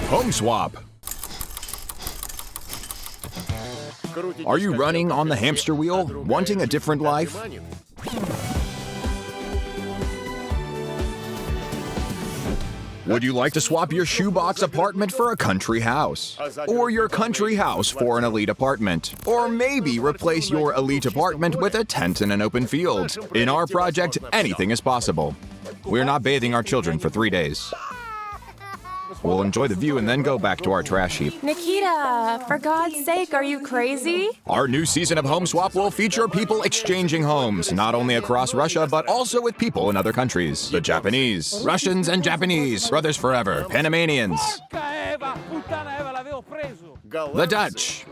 Home swap. Are you running on the hamster wheel, wanting a different life? Would you like to swap your shoebox apartment for a country house? Or your country house for an elite apartment? Or maybe replace your elite apartment with a tent in an open field? In our project, anything is possible. We're not bathing our children for 3 days. We'll enjoy the view and then go back to our trash heap. Nikita, for God's sake, are you crazy? Our new season of Home Swap will feature people exchanging homes, not only across Russia, but also with people in other countries. The Japanese, Russians and Japanese, brothers forever, Panamanians, the Dutch,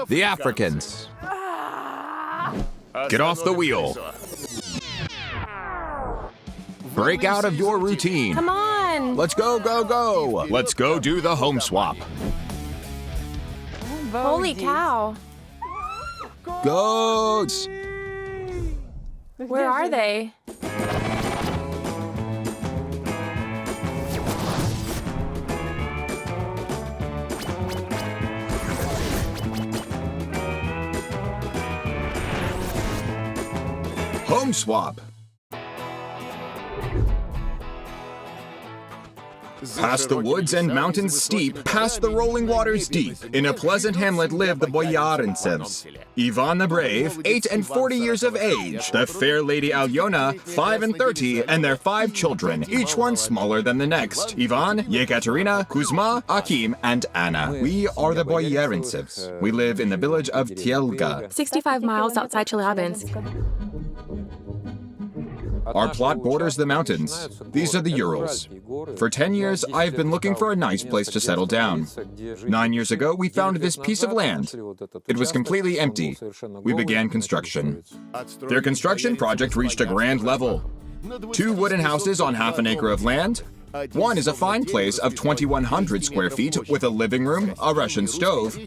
the Africans. Get off the wheel. Break out of your routine. Come on. Let's go, go, go. Let's go do the home swap. Holy cow. Goats. Where are they? Home swap. Past the woods and mountains steep, past the rolling waters deep, in a pleasant hamlet live the Boyarintsevs. Ivan the Brave, 8 and 40 years of age, the fair lady Alina, 5 and 30, and their 5 children, each one smaller than the next. Ivan, Yekaterina, Kuzma, Akim, and Anna. We are the Boyarintsevs. We live in the village of Tyelga. 65 miles outside Chelyabinsk. Our plot borders the mountains. These are the Urals. For 10 years, I have been looking for a nice place to settle down. 9 years ago, we found this piece of land. It was completely empty. We began construction. Their construction project reached a grand level. 2 wooden houses on half an acre of land. One is a fine place of 2,100 square feet with a living room, a Russian stove,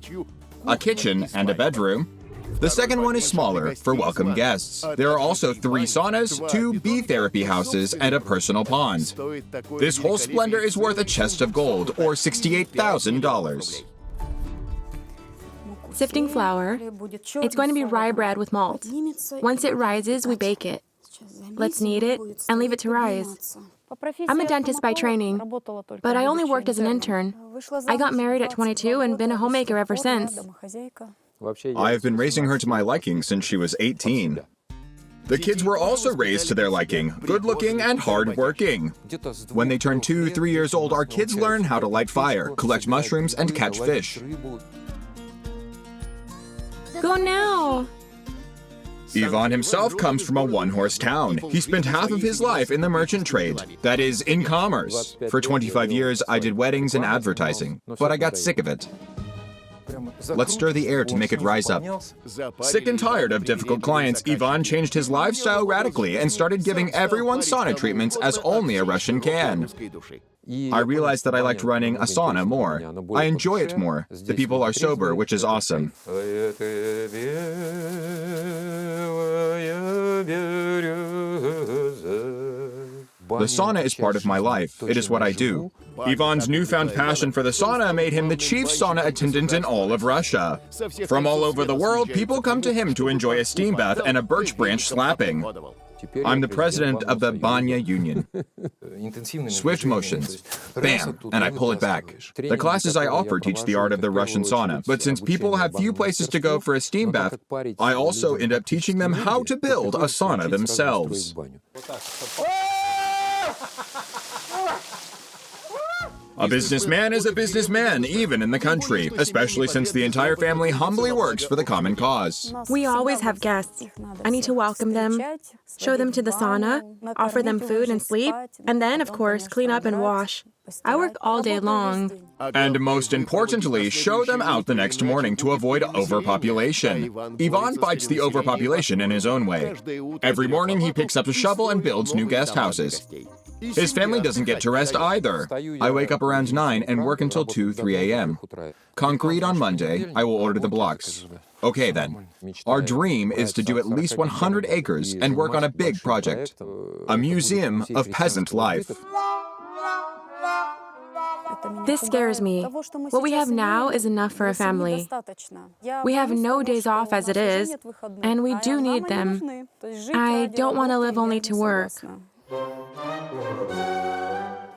a kitchen, and a bedroom. The second one is smaller, for welcome guests. There are also 3 saunas, 2 bee therapy houses, and a personal pond. This whole splendor is worth a chest of gold, or $68,000. Sifting flour. It's going to be rye bread with malt. Once it rises, we bake it. Let's knead it and leave it to rise. I'm a dentist by training, but I only worked as an intern. I got married at 22 and been a homemaker ever since. I have been raising her to my liking since she was 18. The kids were also raised to their liking, good-looking and hard-working. When they turn 2-3 years old, our kids learn how to light fire, collect mushrooms, and catch fish. Go now! Ivan himself comes from a one-horse town. He spent half of his life in the merchant trade, that is, in commerce. For 25 years, I did weddings and advertising, but I got sick of it. Let's stir the air to make it rise up. Sick and tired of difficult clients, Ivan changed his lifestyle radically and started giving everyone sauna treatments as only a Russian can. I realized that I liked running a sauna more. I enjoy it more. The people are sober, which is awesome. The sauna is part of my life. It is what I do. Ivan's newfound passion for the sauna made him the chief sauna attendant in all of Russia. From all over the world, people come to him to enjoy a steam bath and a birch branch slapping. I'm the president of the Banya Union. Swift motions. Bam, and I pull it back. The classes I offer teach the art of the Russian sauna, but since people have few places to go for a steam bath, I also end up teaching them how to build a sauna themselves. A businessman is a businessman, even in the country, especially since the entire family humbly works for the common cause. We always have guests. I need to welcome them, show them to the sauna, offer them food and sleep, and then, of course, clean up and wash. I work all day long. And most importantly, show them out the next morning to avoid overpopulation. Ivan fights the overpopulation in his own way. Every morning he picks up a shovel and builds new guest houses. His family doesn't get to rest either. I wake up around 9 and work until 2-3 a.m. Concrete on Monday, I will order the blocks. Okay then. Our dream is to do at least 100 acres and work on a big project. A museum of peasant life. This scares me. What we have now is enough for a family. We have no days off as it is, and we do need them. I don't want to live only to work.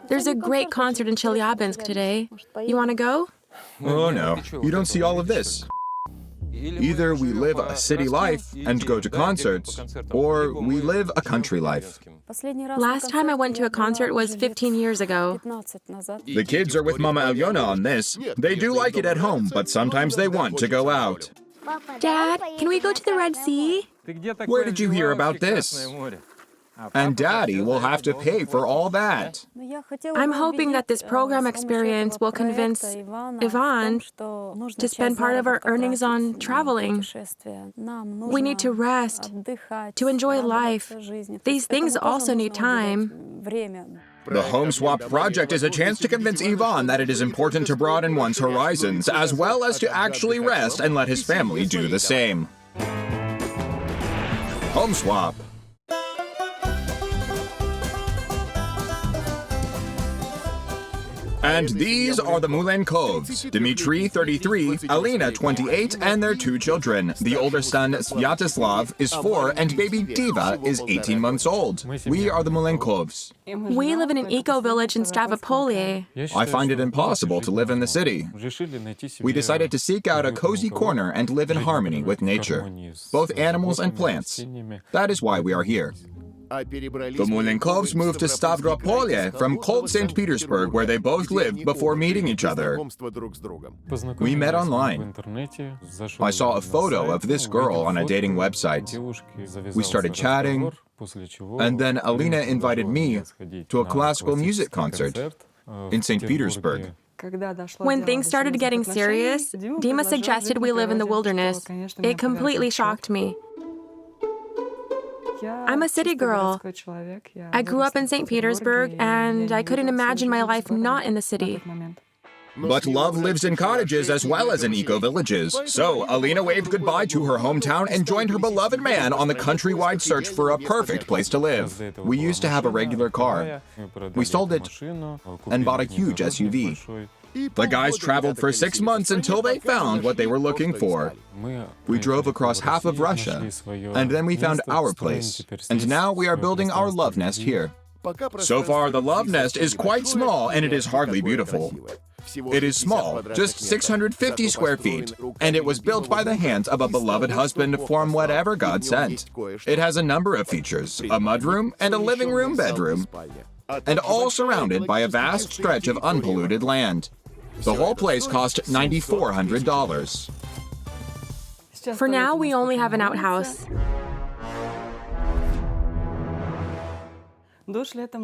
There's a great concert in Chelyabinsk today. You want to go? Oh no, you don't see all of this. Either we live a city life and go to concerts, or we live a country life. Last time I went to a concert was 15 years ago. The kids are with Mama Alina on this. They do like it at home, but sometimes they want to go out. Dad, can we go to the Red Sea? Where did you hear about this? And Daddy will have to pay for all that. I'm hoping that this program experience will convince Ivan to spend part of our earnings on traveling. We need to rest, to enjoy life. These things also need time. The Home Swap project is a chance to convince Ivan that it is important to broaden one's horizons, as well as to actually rest and let his family do the same. Home Swap. And these are the Mulenkovs, Dmitry, 33, Alina, 28, and their 2 children. The older son, Svyatoslav, is 4, and baby Diva is 18 months old. We are the Mulenkovs. We live in an eco-village in Stavropol. I find it impossible to live in the city. We decided to seek out a cozy corner and live in harmony with nature, both animals and plants. That is why we are here. The Mulenkovs moved to Stavropol from cold St. Petersburg, where they both lived before meeting each other. We met online. I saw a photo of this girl on a dating website. We started chatting, and then Alina invited me to a classical music concert in St. Petersburg. When things started getting serious, Dima suggested we live in the wilderness. It completely shocked me. I'm a city girl. I grew up in St. Petersburg, and I couldn't imagine my life not in the city. But love lives in cottages as well as in eco-villages. So Alina waved goodbye to her hometown and joined her beloved man on the countrywide search for a perfect place to live. We used to have a regular car. We sold it and bought a huge SUV. The guys traveled for 6 months until they found what they were looking for. We drove across half of Russia, and then we found our place. And now we are building our love nest here. So far, the love nest is quite small, and it is hardly beautiful. It is small, just 650 square feet, and it was built by the hands of a beloved husband from whatever God sent. It has a number of features, a mudroom and a living room bedroom, and all surrounded by a vast stretch of unpolluted land. The whole place cost $9,400. For now, we only have an outhouse.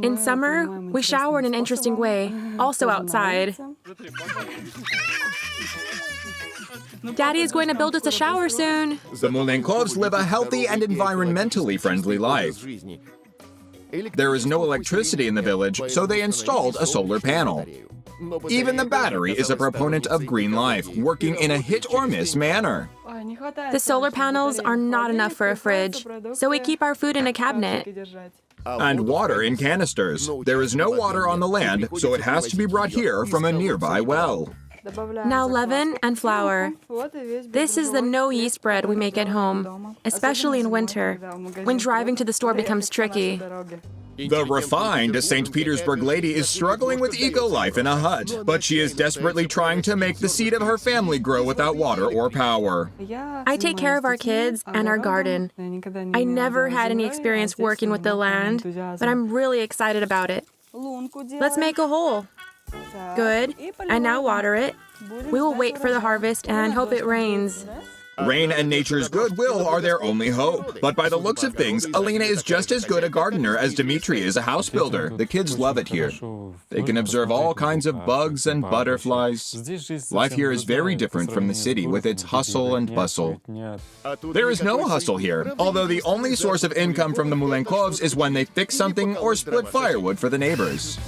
In summer, we shower in an interesting way, also outside. Daddy is going to build us a shower soon. The Mulenkovs live a healthy and environmentally friendly life. There is no electricity in the village, so they installed a solar panel. Even the battery is a proponent of green life, working in a hit-or-miss manner. The solar panels are not enough for a fridge, so we keep our food in a cabinet. And water in canisters. There is no water on the land, so it has to be brought here from a nearby well. Now leaven and flour. This is the no-yeast bread we make at home, especially in winter, when driving to the store becomes tricky. The refined St. Petersburg lady is struggling with eco-life in a hut, but she is desperately trying to make the seed of her family grow without water or power. I take care of our kids and our garden. I never had any experience working with the land, but I'm really excited about it. Let's make a hole. Good. And now water it. We will wait for the harvest and hope it rains. Rain and nature's goodwill are their only hope. But by the looks of things, Alina is just as good a gardener as Dmitry is a house builder. The kids love it here. They can observe all kinds of bugs and butterflies. Life here is very different from the city with its hustle and bustle. There is no hustle here, although the only source of income from the Mulenkovs is when they fix something or split firewood for the neighbors.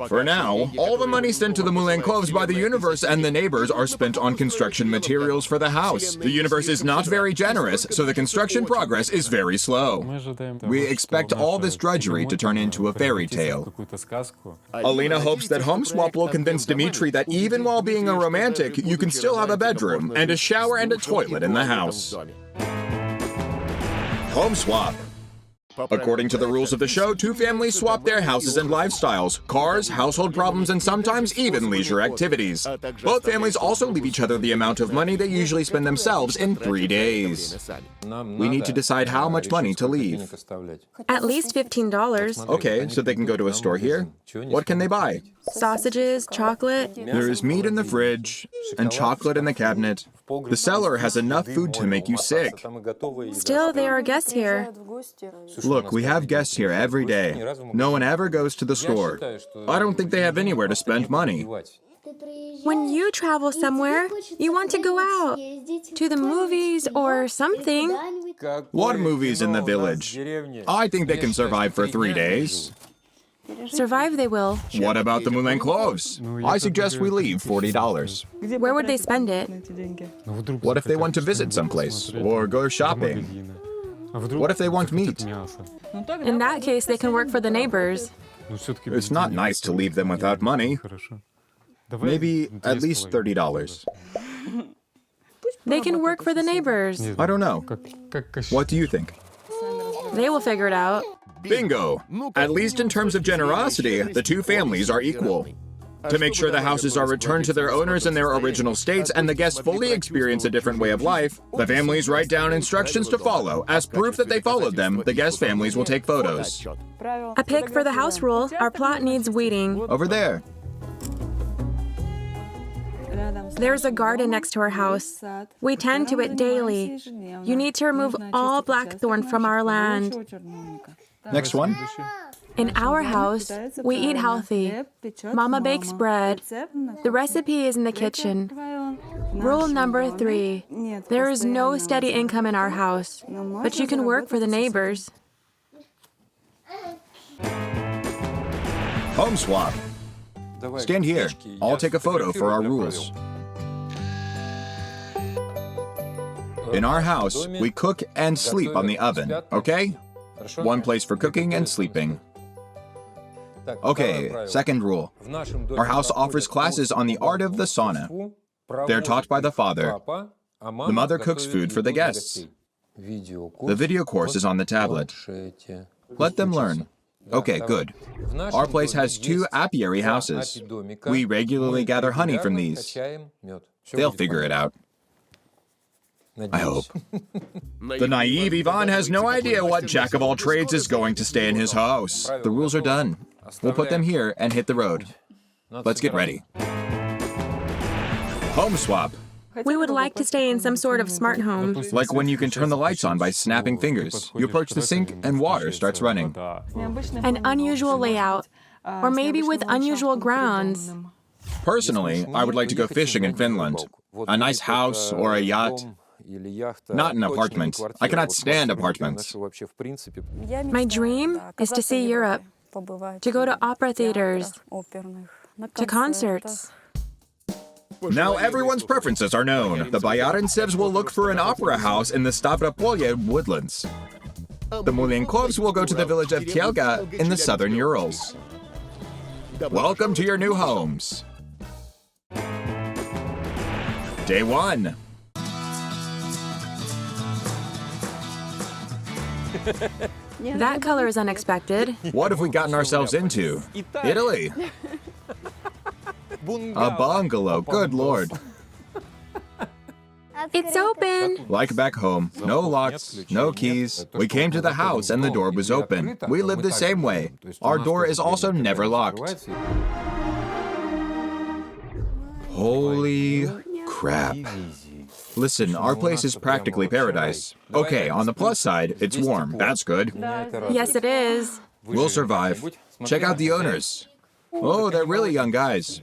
For now, all the money sent to the Mulenkovs by the universe and the neighbors are spent on construction materials for the house. The universe is not very generous, so the construction progress is very slow. We expect all this drudgery to turn into a fairy tale. Alina hopes that Home Swap will convince Dmitry that even while being a romantic, you can still have a bedroom and a shower and a toilet in the house. Home Swap. According to the rules of the show, two families swap their houses and lifestyles, cars, household problems, and sometimes even leisure activities. Both families also leave each other the amount of money they usually spend themselves in 3 days. We need to decide how much money to leave. At least $15. Okay, so they can go to a store here. What can they buy? Sausages, chocolate. There is meat in the fridge and chocolate in the cabinet. The cellar has enough food to make you sick. Still, there are guests here. Look, we have guests here every day. No one ever goes to the store. I don't think they have anywhere to spend money. When you travel somewhere, you want to go out. To the movies or something. What movies in the village? I think they can survive for 3 days. Survive they will. What about the Mulenkovs? I suggest we leave $40. Where would they spend it? What if they want to visit someplace or go shopping? What if they want meat? In that case, they can work for the neighbors. It's not nice to leave them without money. Maybe at least $30. They can work for the neighbors. I don't know. What do you think? They will figure it out. Bingo! At least in terms of generosity, the two families are equal. To make sure the houses are returned to their owners in their original states and the guests fully experience a different way of life, the families write down instructions to follow. As proof that they followed them, the guest families will take photos. A pick for the house rule. Our plot needs weeding. Over there. There's a garden next to our house. We tend to it daily. You need to remove all blackthorn from our land. Next one. In our house, we eat healthy. Mama bakes bread. The recipe is in the kitchen. Rule number 3. There is no steady income in our house, but you can work for the neighbors. Home swap. Stand here. I'll take a photo for our rules. In our house, we cook and sleep on the oven, okay? One place for cooking and sleeping. Okay, second rule. Our house offers classes on the art of the sauna. They're taught by the father. The mother cooks food for the guests. The video course is on the tablet. Let them learn. Okay, good. Our place has 2 apiary houses. We regularly gather honey from these. They'll figure it out. I hope. The naive Ivan has no idea what jack-of-all-trades is going to stay in his house. The rules are done. We'll put them here and hit the road. Let's get ready. Home swap. We would like to stay in some sort of smart home. Like when you can turn the lights on by snapping fingers. You approach the sink and water starts running. An unusual layout. Or maybe with unusual grounds. Personally, I would like to go fishing in Finland. A nice house or a yacht. Not an apartment. I cannot stand apartments. My dream is to see Europe, to go to opera theaters, to concerts. Now everyone's preferences are known. The Boyarintsevs will look for an opera house in the Stavropol woodlands. The Mulenkovs will go to the village of Chelyabinsk in the southern Urals. Welcome to your new homes. Day 1. That color is unexpected. What have we gotten ourselves into? Italy. A bungalow, good lord. It's open. Like back home, no locks, no keys. We came to the house and the door was open. We live the same way. Our door is also never locked. Holy crap. Listen, our place is practically paradise. Okay, on the plus side, it's warm. That's good. Yes, it is. We'll survive. Check out the owners. Oh, they're really young guys.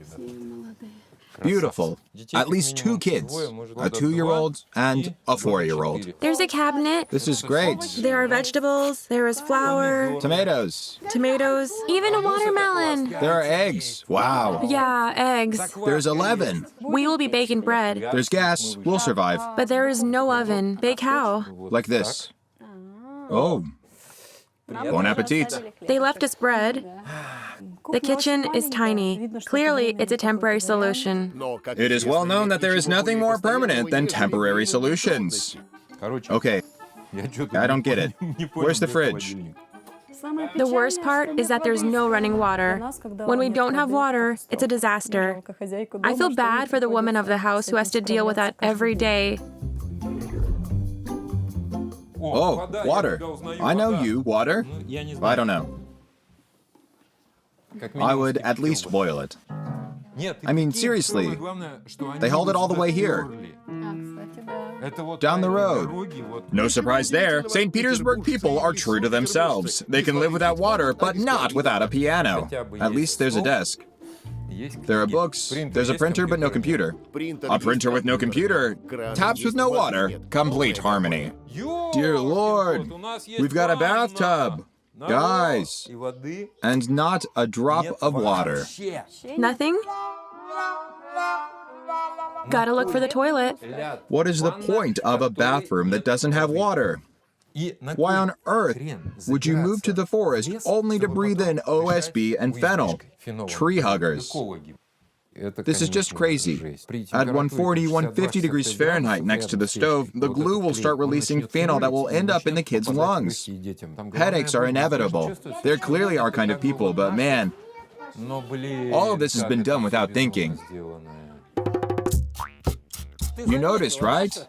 Beautiful. At least 2 kids, a 2-year-old and a 4-year-old. There's a cabinet. This is great. There are vegetables. There is flour. Tomatoes. Tomatoes. Even a watermelon. There are eggs. Wow. Yeah, eggs. There's 11. We will be baking bread. There's gas. We'll survive. But there is no oven. Bake how? Like this. Oh. Bon appetit. They left us bread. The kitchen is tiny. Clearly, it's a temporary solution. It is well known that there is nothing more permanent than temporary solutions. Okay. I don't get it. Where's the fridge? The worst part is that there's no running water. When we don't have water, it's a disaster. I feel bad for the woman of the house who has to deal with that every day. Oh, water. I know you, water. I don't know. I would at least boil it. I mean, seriously. They hauled it all the way here. Down the road. No surprise there. St. Petersburg people are true to themselves. They can live without water, but not without a piano. At least there's a desk. There are books. There's a printer, but no computer. A printer with no computer. Taps with no water. Complete harmony. Dear Lord, we've got a bathtub. Guys. And not a drop of water. Nothing? Gotta look for the toilet. What is the point of a bathroom that doesn't have water? Why on earth would you move to the forest only to breathe in OSB and phenol? Tree huggers. This is just crazy. At 140, 150 degrees Fahrenheit next to the stove, the glue will start releasing phenol that will end up in the kids' lungs. Headaches are inevitable. They're clearly our kind of people, but man, all of this has been done without thinking. You noticed, right?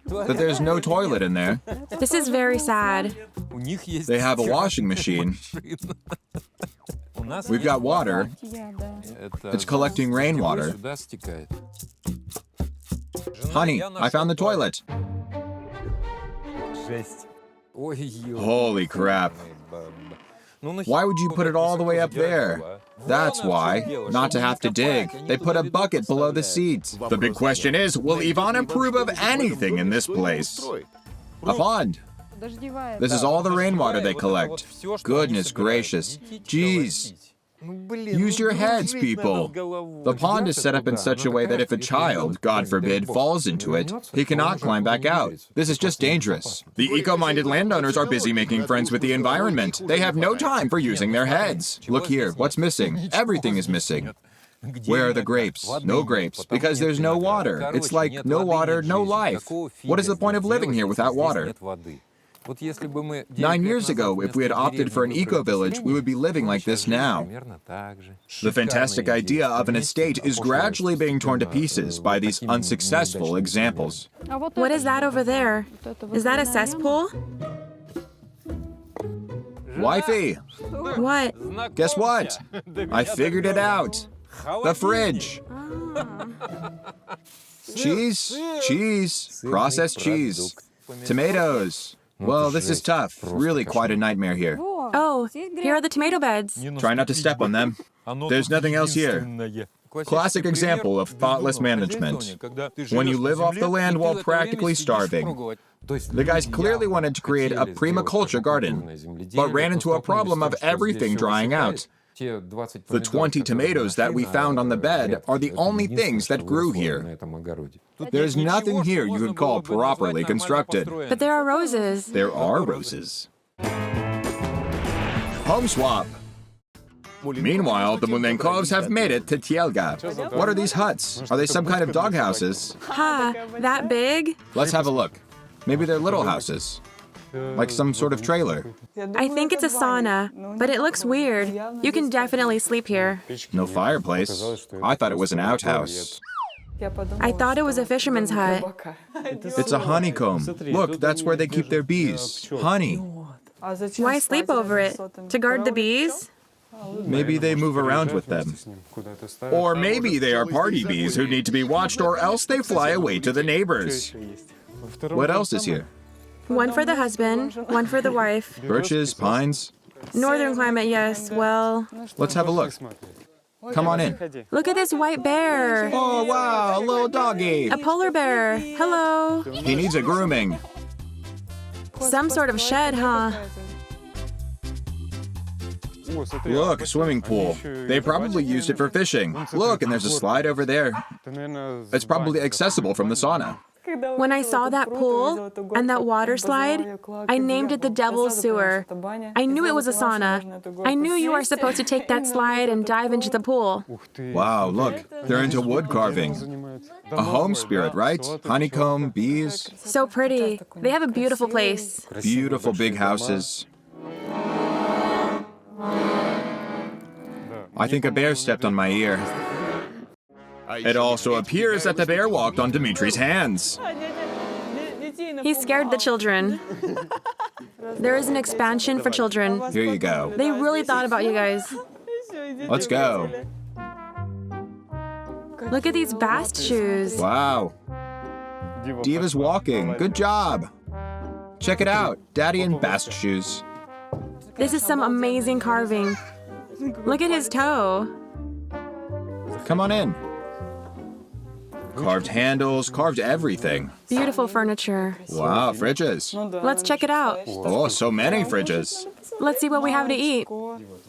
That there's no toilet in there. This is very sad. They have a washing machine. We've got water. It's collecting rainwater. Honey, I found the toilet. Holy crap. Why would you put it all the way up there? That's why. Not to have to dig. They put a bucket below the seats. The big question is, will Ivan approve of anything in this place? A pond. This is all the rainwater they collect. Goodness gracious. Jeez. Use your heads, people. The pond is set up in such a way that if a child, God forbid, falls into it, he cannot climb back out. This is just dangerous. The eco-minded landowners are busy making friends with the environment. They have no time for using their heads. Look here, what's missing? Everything is missing. Where are the grapes? No grapes, because there's no water. It's like no water, no life. What is the point of living here without water? 9 years ago, if we had opted for an eco-village, we would be living like this now. The fantastic idea of an estate is gradually being torn to pieces by these unsuccessful examples. What is that over there? Is that a cesspool? Wifey, What? guess what? I figured it out. The fridge. Cheese, processed cheese, tomatoes. Well, this is tough. Really quite a nightmare here. Oh, here are the tomato beds. Try not to step on them. There's nothing else here. Classic example of thoughtless management. When you live off the land while practically starving. The guys clearly wanted to create a permaculture garden, but ran into a problem of everything drying out. The 20 tomatoes that we found on the bed are the only things that grew here. There's nothing here you could call properly constructed. But there are roses. There are roses. Home swap. Meanwhile, the Mulenkovs have made it to Chelyabinsk. What are these huts? Are they some kind of doghouses? Ha, that big? Let's have a look. Maybe they're little houses. Like some sort of trailer. I think it's a sauna, but it looks weird. You can definitely sleep here. No fireplace. I thought it was an outhouse. I thought it was a fisherman's hut. It's a honeycomb. Look, that's where they keep their bees. Honey. Why sleep over it? To guard the bees? Maybe they move around with them. Or maybe they are party bees who need to be watched, or else they fly away to the neighbors. What else is here? One for the husband, one for the wife. Birches, pines. Northern climate, yes, well... Let's have a look. Come on in. Look at this white bear. Oh, wow, a little doggy. A polar bear. Hello. He needs a grooming. Some sort of shed, huh? Look, a swimming pool. They probably used it for fishing. Look, and there's a slide over there. It's probably accessible from the sauna. When I saw that pool and that water slide, I named it the Devil's Sewer. I knew it was a sauna. I knew you are supposed to take that slide and dive into the pool. Wow, look, they're into wood carving. A home spirit, right? Honeycomb, bees. So pretty. They have a beautiful place. Beautiful big houses. I think a bear stepped on my ear. It also appears that the bear walked on Dmitri's hands. He scared the children. There is an expansion for children. Here you go. They really thought about you guys. Let's go. Look at these bast shoes. Wow. Diva's walking. Good job. Check it out. Daddy in bast shoes. This is some amazing carving. Look at his toe. Come on in. Carved handles, carved everything. Beautiful furniture. Wow, fridges. Let's check it out. Oh, so many fridges. Let's see what we have to eat.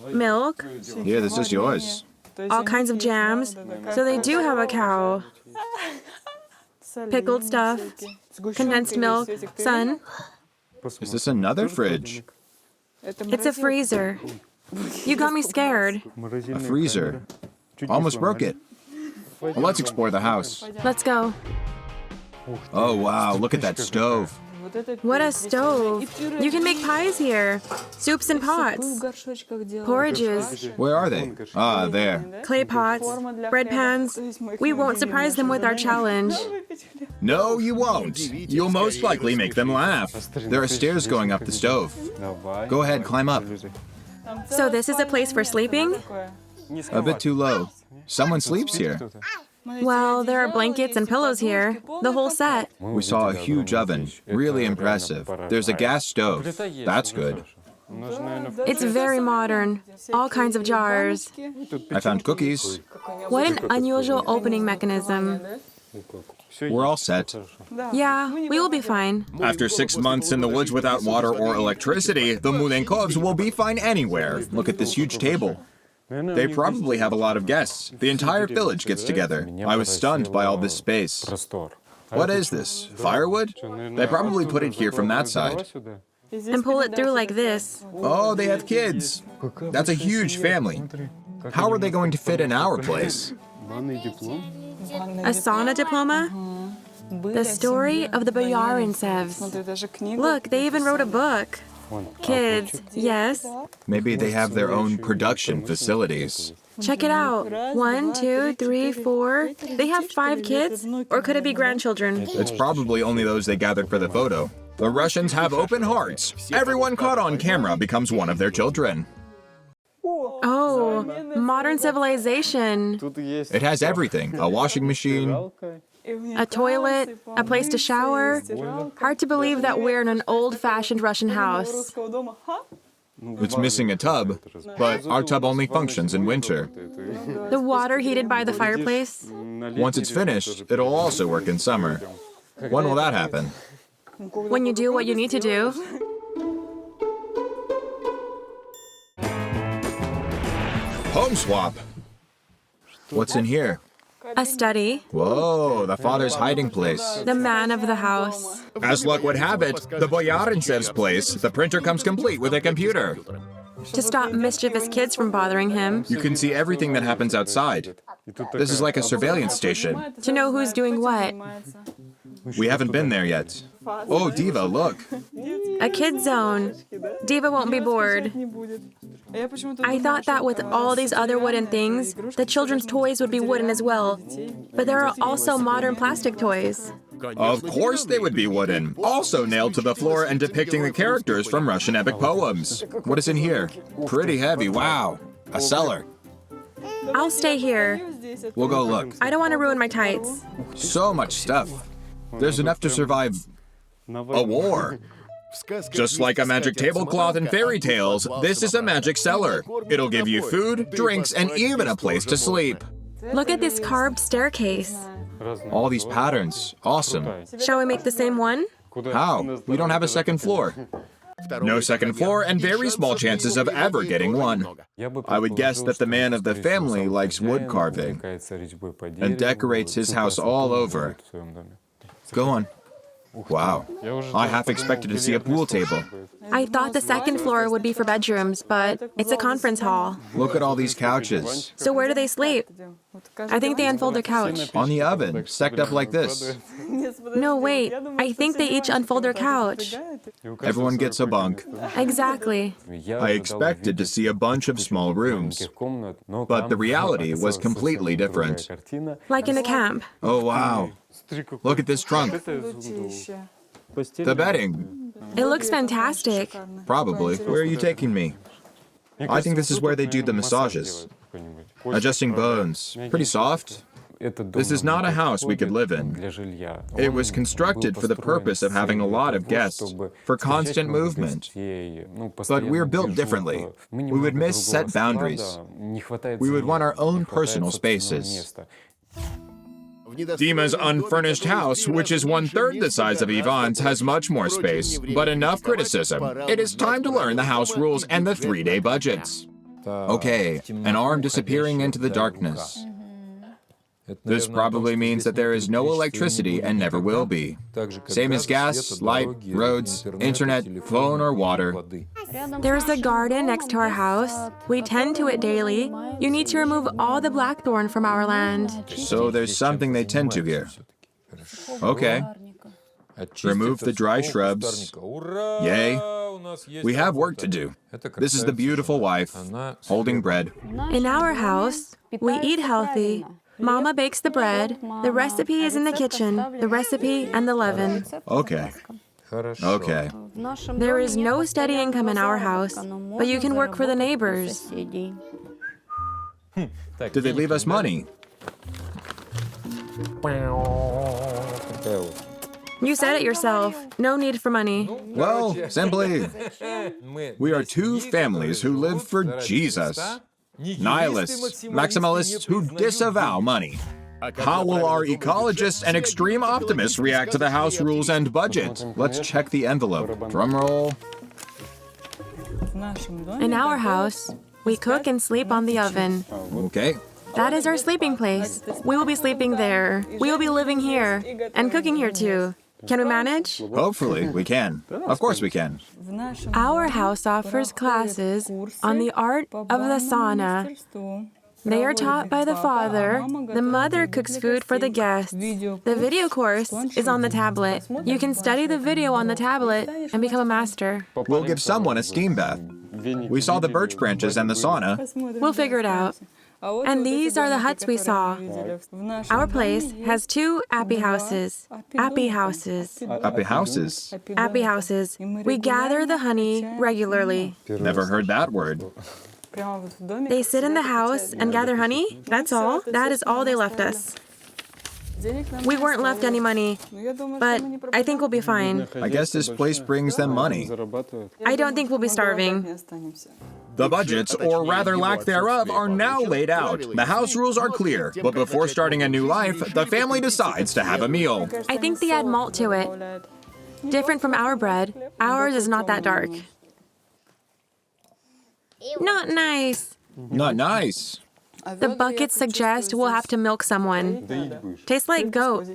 Milk, Here, this is yours. all kinds of jams. So they do have a cow. Pickled stuff, condensed milk, sun. Is this another fridge? It's a freezer. You got me scared. A freezer. Almost broke it. Well, let's explore the house. Let's go. Oh, wow, look at that stove. What a stove. You can make pies here. Soups and pots. Porridges. Where are they? Ah, there. Clay pots. Bread pans. We won't surprise them with our challenge. No, you won't. You'll most likely make them laugh. There are stairs going up the stove. Go ahead, climb up. So this is a place for sleeping? A bit too low. Someone sleeps here. Well, there are blankets and pillows here. The whole set. We saw a huge oven. Really impressive. There's a gas stove. That's good. It's very modern. All kinds of jars. I found cookies. What an unusual opening mechanism. We're all set. Yeah, we will be fine. After 6 months in the woods without water or electricity, the Mulenkovs will be fine anywhere. Look at this huge table. They probably have a lot of guests. The entire village gets together. I was stunned by all this space. What is this? Firewood? They probably put it here from that side. And pull it through like this. Oh, they have kids. That's a huge family. How are they going to fit in our place? A sauna diploma? The story of the Boyarintsevs. Look, they even wrote a book. Kids, yes. Maybe they have their own production facilities. Check it out. 1, 2, 3, 4. They have 5 kids? Or could it be grandchildren? It's probably only those they gathered for the photo. The Russians have open hearts. Everyone caught on camera becomes one of their children. Oh, modern civilization. It has everything. A washing machine. A toilet, a place to shower. Hard to believe that we're in an old-fashioned Russian house. It's missing a tub, but our tub only functions in winter. The water heated by the fireplace. Once it's finished, it'll also work in summer. When will that happen? When you do what you need to do. Home swap. What's in here? A study. Whoa, the father's hiding place. The man of the house. As luck would have it, the Boyarintsev's place, the printer comes complete with a computer. To stop mischievous kids from bothering him. You can see everything that happens outside. This is like a surveillance station. To know who's doing what. We haven't been there yet. Oh, Diva, look. A kid zone. Diva won't be bored. I thought that with all these other wooden things, the children's toys would be wooden as well. But there are also modern plastic toys. Of course they would be wooden. Also nailed to the floor and depicting the characters from Russian epic poems. What is in here? Pretty heavy, wow. A cellar. I'll stay here. We'll go look. I don't want to ruin my tights. So much stuff. There's enough to survive a war. Just like a magic tablecloth in fairy tales, this is a magic cellar. It'll give you food, drinks, and even a place to sleep. Look at this carved staircase. All these patterns. Awesome. Shall we make the same one? How? We don't have a second floor. No second floor and very small chances of ever getting one. I would guess that the man of the family likes wood carving and decorates his house all over. Go on. Wow. I half expected to see a pool table. I thought the second floor would be for bedrooms, but it's a conference hall. Look at all these couches. So where do they sleep? I think they unfold their couch. On the oven, stacked up like this. No, wait. I think they each unfold their couch. Everyone gets a bunk. Exactly. I expected to see a bunch of small rooms, but the reality was completely different. Like in a camp. Oh, wow. Look at this trunk. The bedding. It looks fantastic. Probably. Where are you taking me? I think this is where they do the massages. Adjusting bones. Pretty soft. This is not a house we could live in. It was constructed for the purpose of having a lot of guests, for constant movement. But we're built differently. We would miss set boundaries. We would want our own personal spaces. Dima's unfurnished house, which is 1/3 the size of Ivan's, has much more space, but enough criticism. It is time to learn the house rules and the 3-day budgets. Okay, an arm disappearing into the darkness. This probably means that there is no electricity and never will be. Same as gas, light, roads, internet, phone, or water. There's a garden next to our house. We tend to it daily. You need to remove all the blackthorn from our land. So there's something they tend to here. Okay. Remove the dry shrubs. Yay. We have work to do. This is the beautiful wife, holding bread. In our house, we eat healthy. Mama bakes the bread. The recipe is in the kitchen. The recipe and the leaven. Okay. Okay. There is no steady income in our house, but you can work for the neighbors. Did they leave us money? You said it yourself. No need for money. Well, simply, we are two families who live for Jesus. Nihilists, maximalists who disavow money. How will our ecologists and extreme optimists react to the house rules and budget? Let's check the envelope. Drum roll. In our house, we cook and sleep on the oven. Okay. That is our sleeping place. We will be sleeping there. We will be living here and cooking here too. Can we manage? Hopefully, we can. Of course we can. Our house offers classes on the art of the sauna. They are taught by the father. The mother cooks food for the guests. The video course is on the tablet. You can study the video on the tablet and become a master. We'll give someone a steam bath. We saw the birch branches and the sauna. We'll figure it out. And these are the huts we saw. Our place has 2 appy houses. Appy houses. Appy houses? Appy houses. We gather the honey regularly. Never heard that word. They sit in the house and gather honey. That's all. That is all they left us. We weren't left any money, but I think we'll be fine. I guess this place brings them money. I don't think we'll be starving. The budgets, or rather lack thereof, are now laid out. The house rules are clear, but before starting a new life, the family decides to have a meal. I think they add malt to it. Different from our bread. Ours is not that dark. Not nice. Not nice. The buckets suggest we'll have to milk someone. Tastes like goat.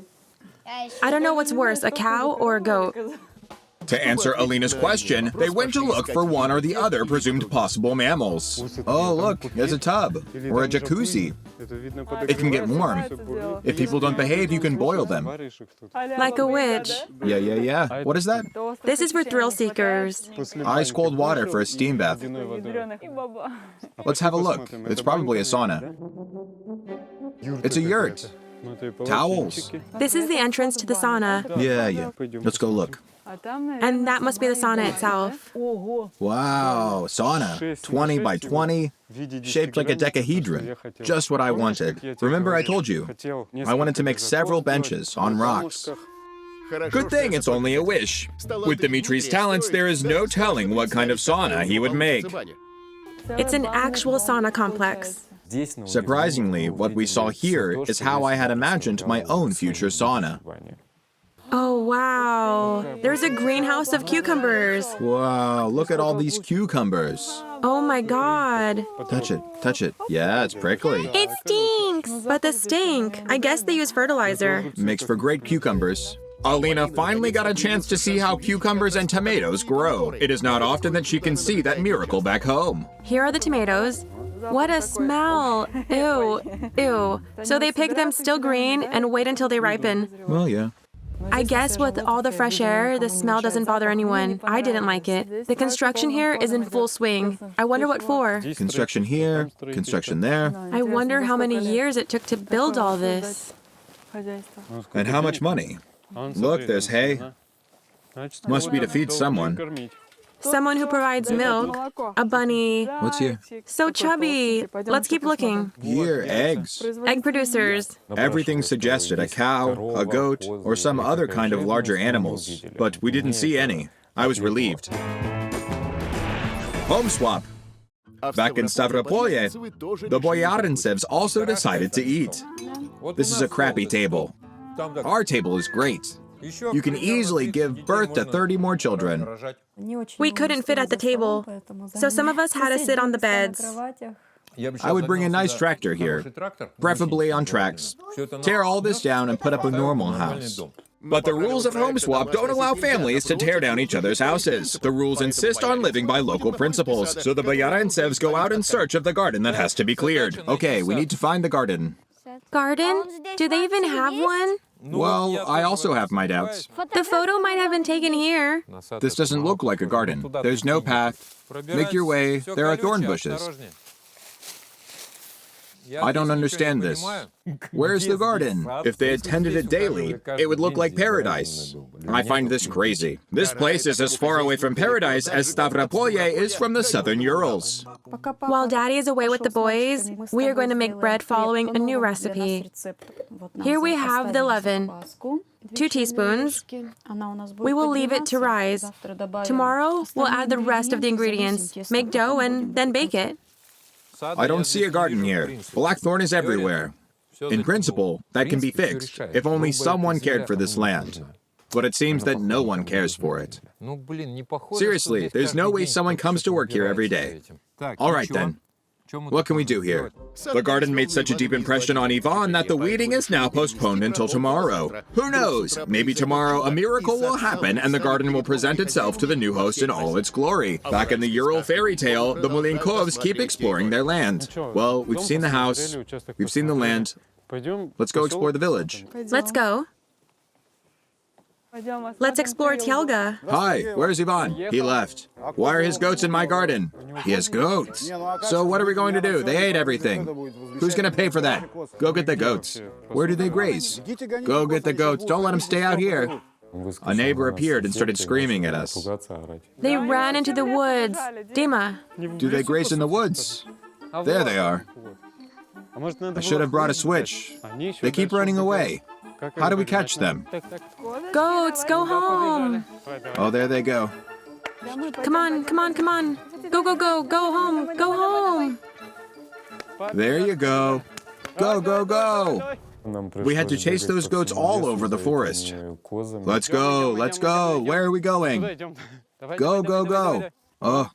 I don't know what's worse, a cow or a goat. To answer Alina's question, they went to look for one or the other presumed possible mammals. Oh, look, there's a tub, or a jacuzzi. It can get warm. If people don't behave, you can boil them. Like a witch. Yeah. What is that? This is for thrill seekers. Ice cold water for a steam bath. Let's have a look. It's probably a sauna. It's a yurt. Towels. This is the entrance to the sauna. Yeah. Let's go look. And that must be the sauna itself. Wow, sauna. 20 by 20, shaped like a decahedron. Just what I wanted. Remember I told you, I wanted to make several benches on rocks. Good thing it's only a wish. With Dmitri's talents, there is no telling what kind of sauna he would make. It's an actual sauna complex. Surprisingly, what we saw here is how I had imagined my own future sauna. Oh, wow. There's a greenhouse of cucumbers. Wow, look at all these cucumbers. Oh my God. Touch it, touch it. Yeah, it's prickly. It stinks. But the stink, I guess they use fertilizer. Makes for great cucumbers. Alina finally got a chance to see how cucumbers and tomatoes grow. It is not often that she can see that miracle back home. Here are the tomatoes. What a smell. Ew, ew. So they pick them still green and wait until they ripen. Well, yeah. I guess with all the fresh air, the smell doesn't bother anyone. I didn't like it. The construction here is in full swing. I wonder what for. Construction here, construction there. I wonder how many years it took to build all this. And how much money? Look, there's hay. Must be to feed someone. Someone who provides milk, a bunny. What's here? So chubby. Let's keep looking. Here, eggs. Egg producers. Everything suggested a cow, a goat, or some other kind of larger animals, but we didn't see any. I was relieved. Home swap. Back in Stavropol, the Boyarintsevs also decided to eat. This is a crappy table. Our table is great. You can easily give birth to 30 more children. We couldn't fit at the table, so some of us had to sit on the beds. I would bring a nice tractor here, preferably on tracks. Tear all this down and put up a normal house. But the rules of home swap don't allow families to tear down each other's houses. The rules insist on living by local principles, so the Boyarintsevs go out in search of the garden that has to be cleared. Okay, we need to find the garden. Garden? Do they even have one? Well, I also have my doubts. The photo might have been taken here. This doesn't look like a garden. There's no path. Make your way. There are thorn bushes. I don't understand this. Where's the garden? If they attended it daily, it would look like paradise. I find this crazy. This place is as far away from paradise as Stavropol is from the southern Urals. While Daddy is away with the boys, we are going to make bread following a new recipe. Here we have the leaven. 2 teaspoons. We will leave it to rise. Tomorrow, we'll add the rest of the ingredients, make dough, and then bake it. I don't see a garden here. Blackthorn is everywhere. In principle, that can be fixed if only someone cared for this land. But it seems that no one cares for it. Seriously, there's no way someone comes to work here every day. All right then. What can we do here? The garden made such a deep impression on Ivan that the weeding is now postponed until tomorrow. Who knows? Maybe tomorrow a miracle will happen and the garden will present itself to the new host in all its glory. Back in the Ural fairy tale, the Mulenkovs keep exploring their land. Well, we've seen the house, we've seen the land. Let's go explore the village. Let's go. Let's explore Tyelga. Hi, where's Ivan? He left. Why are his goats in my garden? He has goats. So what are we going to do? They ate everything. Who's going to pay for that? Go get the goats. Where do they graze? Go get the goats. Don't let them stay out here. A neighbor appeared and started screaming at us. They ran into the woods. Dima. Do they graze in the woods? There they are. I should have brought a switch. They keep running away. How do we catch them? Goats, go home. Oh, there they go. Come on, come on, come on. Go, go, go, go home, go home. There you go. Go, go, go. We had to chase those goats all over the forest. Let's go, let's go. Where are we going? Go, go, go. Oh,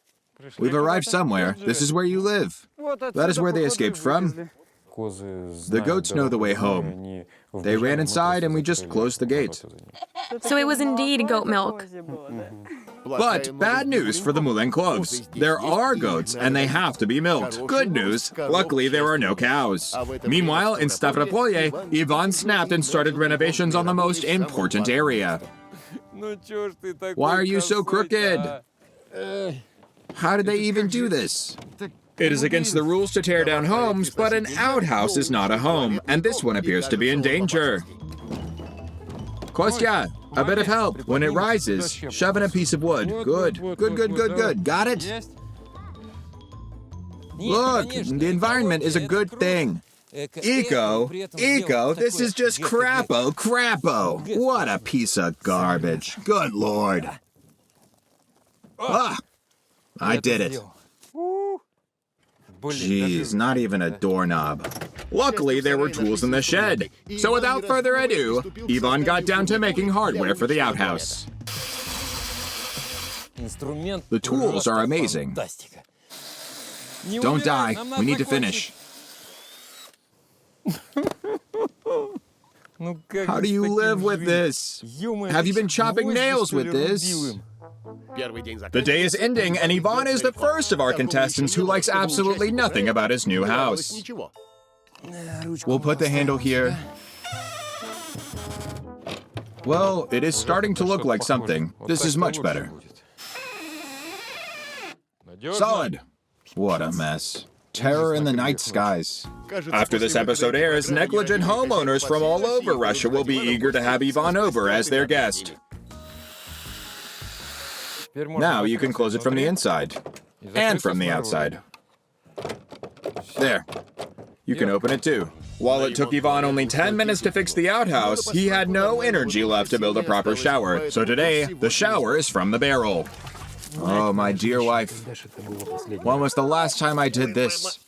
we've arrived somewhere. This is where you live. That is where they escaped from. The goats know the way home. They ran inside and we just closed the gate. So it was indeed goat milk. But bad news for the Mulenkovs. There are goats and they have to be milked. Good news, luckily there are no cows. Meanwhile, in Stavropol, Ivan snapped and started renovations on the most important area. Why are you so crooked? How did they even do this? It is against the rules to tear down homes, but an outhouse is not a home, and this one appears to be in danger. Kostya, a bit of help. When it rises, shove in a piece of wood. Good, good, good, good, good. Got it? Look, the environment is a good thing. Eco? This is just crapo. What a piece of garbage. Good Lord. Ah, I did it. Jeez, not even a doorknob. Luckily, there were tools in the shed. So without further ado, Ivan got down to making hardware for the outhouse. The tools are amazing. Don't die. We need to finish. How do you live with this? Have you been chopping nails with this? The day is ending, and Ivan is the first of our contestants who likes absolutely nothing about his new house. We'll put the handle here. Well, it is starting to look like something. This is much better. Solid. What a mess. Terror in the night skies. After this episode airs, negligent homeowners from all over Russia will be eager to have Ivan over as their guest. Now you can close it from the inside. And from the outside. There. You can open it too. While it took Ivan only 10 minutes to fix the outhouse, he had no energy left to build a proper shower. So today, the shower is from the barrel. Oh, my dear wife. When was the last time I did this?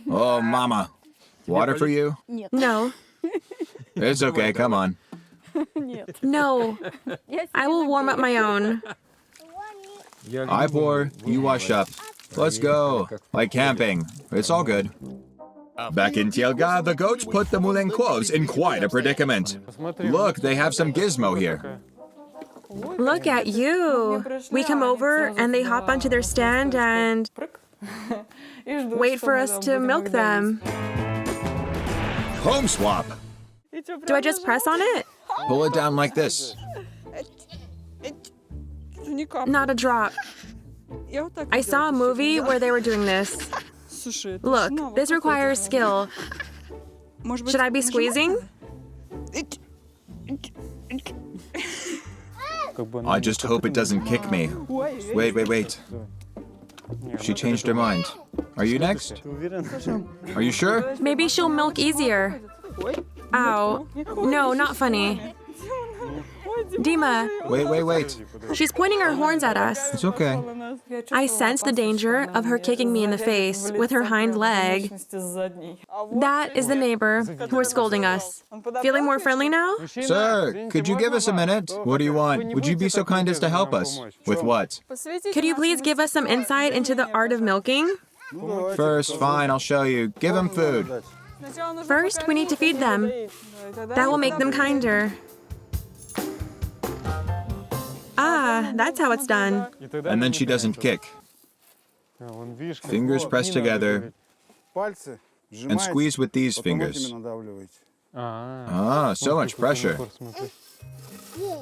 Oh, Mama. Water for you? No. It's okay, come on. No. I will warm up my own. I pour, you wash up. Let's go. Like camping. It's all good. Back in Tyelga, the goats put the Mulenkovs in quite a predicament. Look, they have some gizmo here. Look at you. We come over and they hop onto their stand and wait for us to milk them. Home swap. Do I just press on it? Pull it down like this. Not a drop. I saw a movie where they were doing this. Look, this requires skill. Should I be squeezing? I just hope it doesn't kick me. Wait. She changed her mind. Are you next? Are you sure? Maybe she'll milk easier. Ow. No, not funny. Dima. Wait. She's pointing her horns at us. It's okay. I sense the danger of her kicking me in the face with her hind leg. That is the neighbor who is scolding us. Feeling more friendly now? Sir, could you give us a minute? What do you want? Would you be so kind as to help us? With what? Could you please give us some insight into the art of milking? First, fine, I'll show you. Give them food. First, we need to feed them. That will make them kinder. Ah, that's how it's done. And then she doesn't kick. Fingers pressed together and squeeze with these fingers. Ah, so much pressure.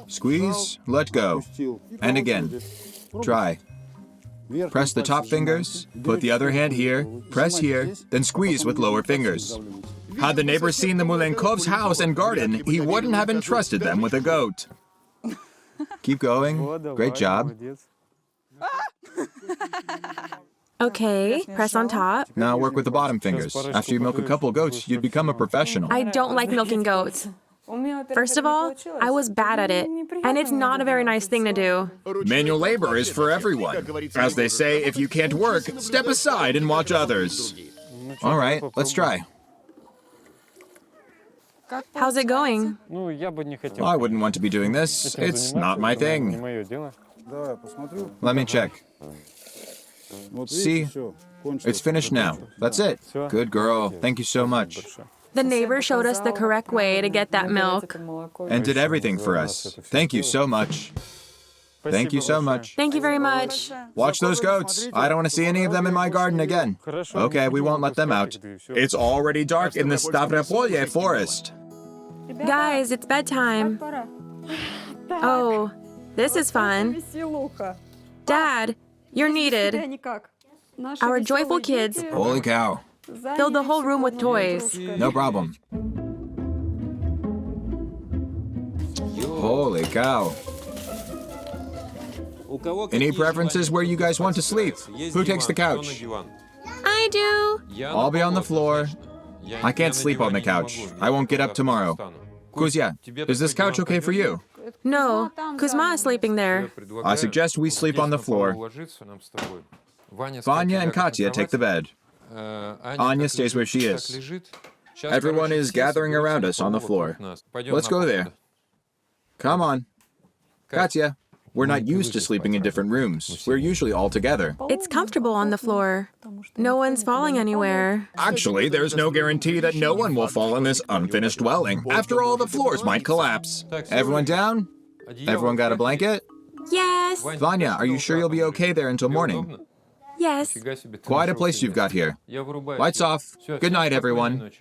Squeeze, let go. And again. Try. Press the top fingers, put the other hand here, press here, then squeeze with lower fingers. Had the neighbor seen the Mulenkov's house and garden, he wouldn't have entrusted them with a goat. Keep going. Great job. Okay, press on top. Now work with the bottom fingers. After you milk a couple goats, you'd become a professional. I don't like milking goats. First of all, I was bad at it, and it's not a very nice thing to do. Manual labor is for everyone. As they say, if you can't work, step aside and watch others. All right, let's try. How's it going? I wouldn't want to be doing this. It's not my thing. Let me check. See? It's finished now. That's it. Good girl. Thank you so much. The neighbor showed us the correct way to get that milk. And did everything for us. Thank you so much. Thank you so much. Thank you very much. Watch those goats. I don't want to see any of them in my garden again. Okay, we won't let them out. It's already dark in the Stavropol forest. Guys, it's bedtime. Oh, this is fun. Dad, you're needed. Our joyful kids Holy cow. filled the whole room with toys. No problem. Holy cow. Any preferences where you guys want to sleep? Who takes the couch? I do. I'll be on the floor. I can't sleep on the couch. I won't get up tomorrow. Kuzya, is this couch okay for you? No, Kuzma is sleeping there. I suggest we sleep on the floor. Vanya and Katya take the bed. Anya stays where she is. Everyone is gathering around us on the floor. Let's go there. Come on. Katya, we're not used to sleeping in different rooms. We're usually all together. It's comfortable on the floor. No one's falling anywhere. Actually, there's no guarantee that no one will fall in this unfinished dwelling. After all, the floors might collapse. Everyone down? Everyone got a blanket? Yes. Vanya, are you sure you'll be okay there until morning? Yes. Quite a place you've got here. Lights off. Good night, everyone.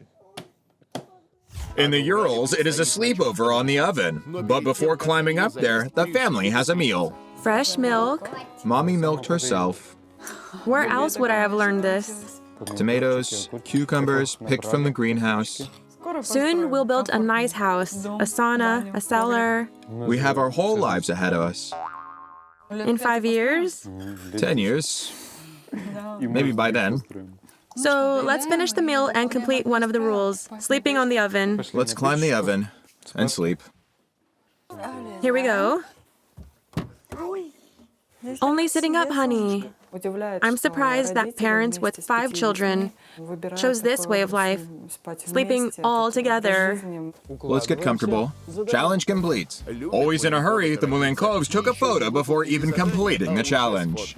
In the Urals, it is a sleepover on the oven. But before climbing up there, the family has a meal. Fresh milk. Mommy milked herself. Where else would I have learned this? Tomatoes, cucumbers picked from the greenhouse. Soon we'll build a nice house, a sauna, a cellar. We have our whole lives ahead of us. In 5 years? 10 years. Maybe by then. So let's finish the meal and complete one of the rules, sleeping on the oven. Let's climb the oven and sleep. Here we go. Only sitting up, honey. I'm surprised that parents with 5 children chose this way of life, sleeping all together. Let's get comfortable. Challenge complete. Always in a hurry, the Mulenkovs took a photo before even completing the challenge.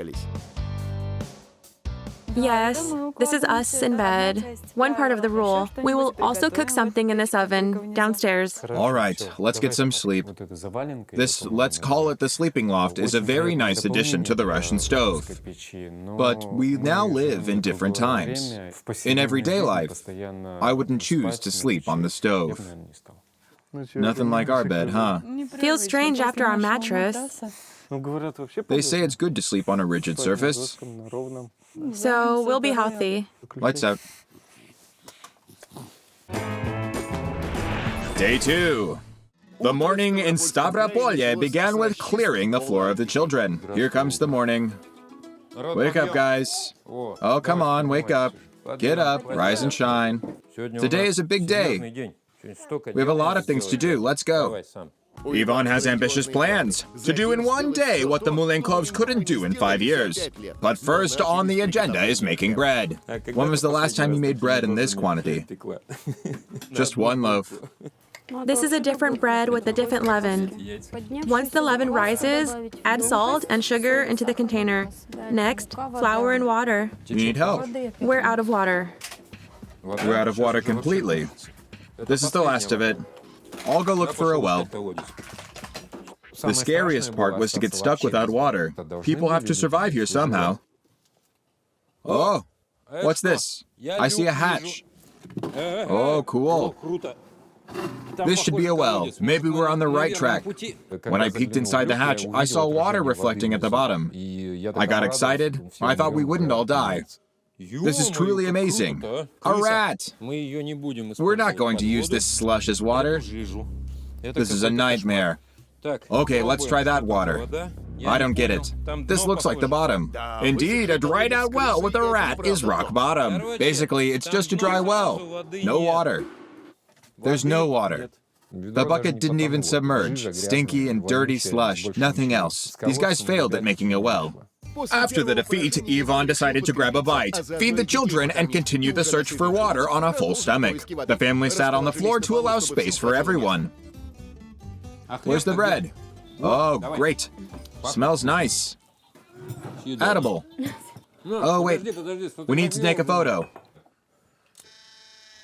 Yes, this is us in bed. One part of the rule. We will also cook something in this oven downstairs. All right, let's get some sleep. This, let's call it the sleeping loft, is a very nice addition to the Russian stove. But we now live in different times. In everyday life, I wouldn't choose to sleep on the stove. Nothing like our bed, huh? Feels strange after our mattress. They say it's good to sleep on a rigid surface. So we'll be healthy. Lights out. Day 2. The morning in Stavropol began with clearing the floor of the children. Here comes the morning. Wake up, guys. Oh, come on, wake up. Get up, rise and shine. Today is a big day. We have a lot of things to do. Let's go. Ivan has ambitious plans to do in one day what the Mulenkovs couldn't do in 5 years. But first on the agenda is making bread. When was the last time you made bread in this quantity? Just 1 loaf. This is a different bread with a different leaven. Once the leaven rises, add salt and sugar into the container. Next, flour and water. You need help. We're out of water. We're out of water completely. This is the last of it. I'll go look for a well. The scariest part was to get stuck without water. People have to survive here somehow. Oh, what's this? I see a hatch. Oh, cool. This should be a well. Maybe we're on the right track. When I peeked inside the hatch, I saw water reflecting at the bottom. I got excited. I thought we wouldn't all die. This is truly amazing. A rat! We're not going to use this slush as water. This is a nightmare. Okay, let's try that water. I don't get it. This looks like the bottom. Indeed, a dried out well with a rat is rock bottom. Basically, it's just a dry well. No water. There's no water. The bucket didn't even submerge. Stinky and dirty slush. Nothing else. These guys failed at making a well. After the defeat, Ivan decided to grab a bite, feed the children, and continue the search for water on a full stomach. The family sat on the floor to allow space for everyone. Where's the bread? Oh, great. Smells nice. Edible. Oh, wait. We need to take a photo.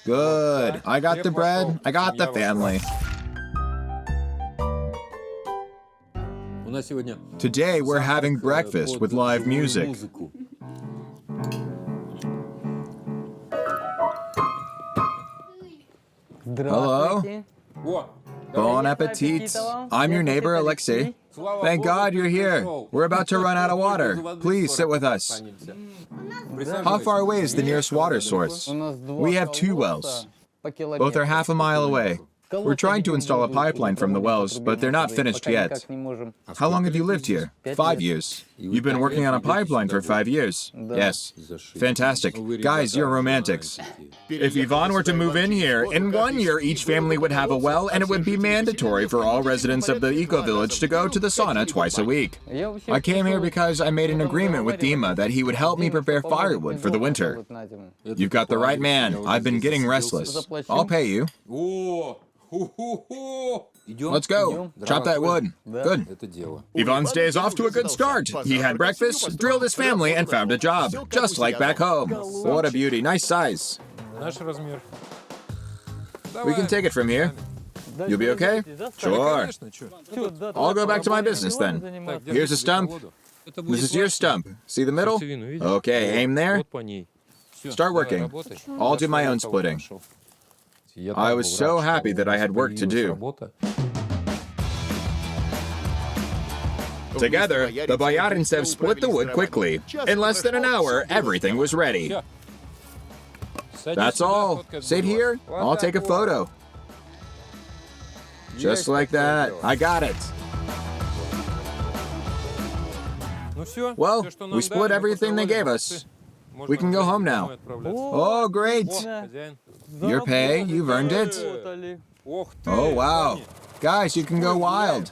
Good. I got the bread. I got the family. Today, we're having breakfast with live music. Hello? Bon appetit. I'm your neighbor, Alexei. Thank God you're here. We're about to run out of water. Please sit with us. How far away is the nearest water source? We have 2 wells. Both are half a mile away. We're trying to install a pipeline from the wells, but they're not finished yet. How long have you lived here? 5 years. You've been working on a pipeline for 5 years? Yes. Fantastic. Guys, you're romantics. If Ivan were to move in here, in 1 year each family would have a well, and it would be mandatory for all residents of the eco-village to go to the sauna twice a week. I came here because I made an agreement with Dima that he would help me prepare firewood for the winter. You've got the right man. I've been getting restless. I'll pay you. Let's go. Chop that wood. Good. Ivan's day is off to a good start. He had breakfast, drilled his family, and found a job. Just like back home. What a beauty. Nice size. We can take it from here. You'll be okay? Sure. I'll go back to my business then. Here's a stump. This is your stump. See the middle? Okay, aim there. Start working. I'll do my own splitting. I was so happy that I had work to do. Together, the Boyarintsev split the wood quickly. In less than an hour, everything was ready. That's all. Sit here. I'll take a photo. Just like that. I got it. Well, we split everything they gave us. We can go home now. Oh, great. Your pay, you've earned it. Oh, wow. Guys, you can go wild.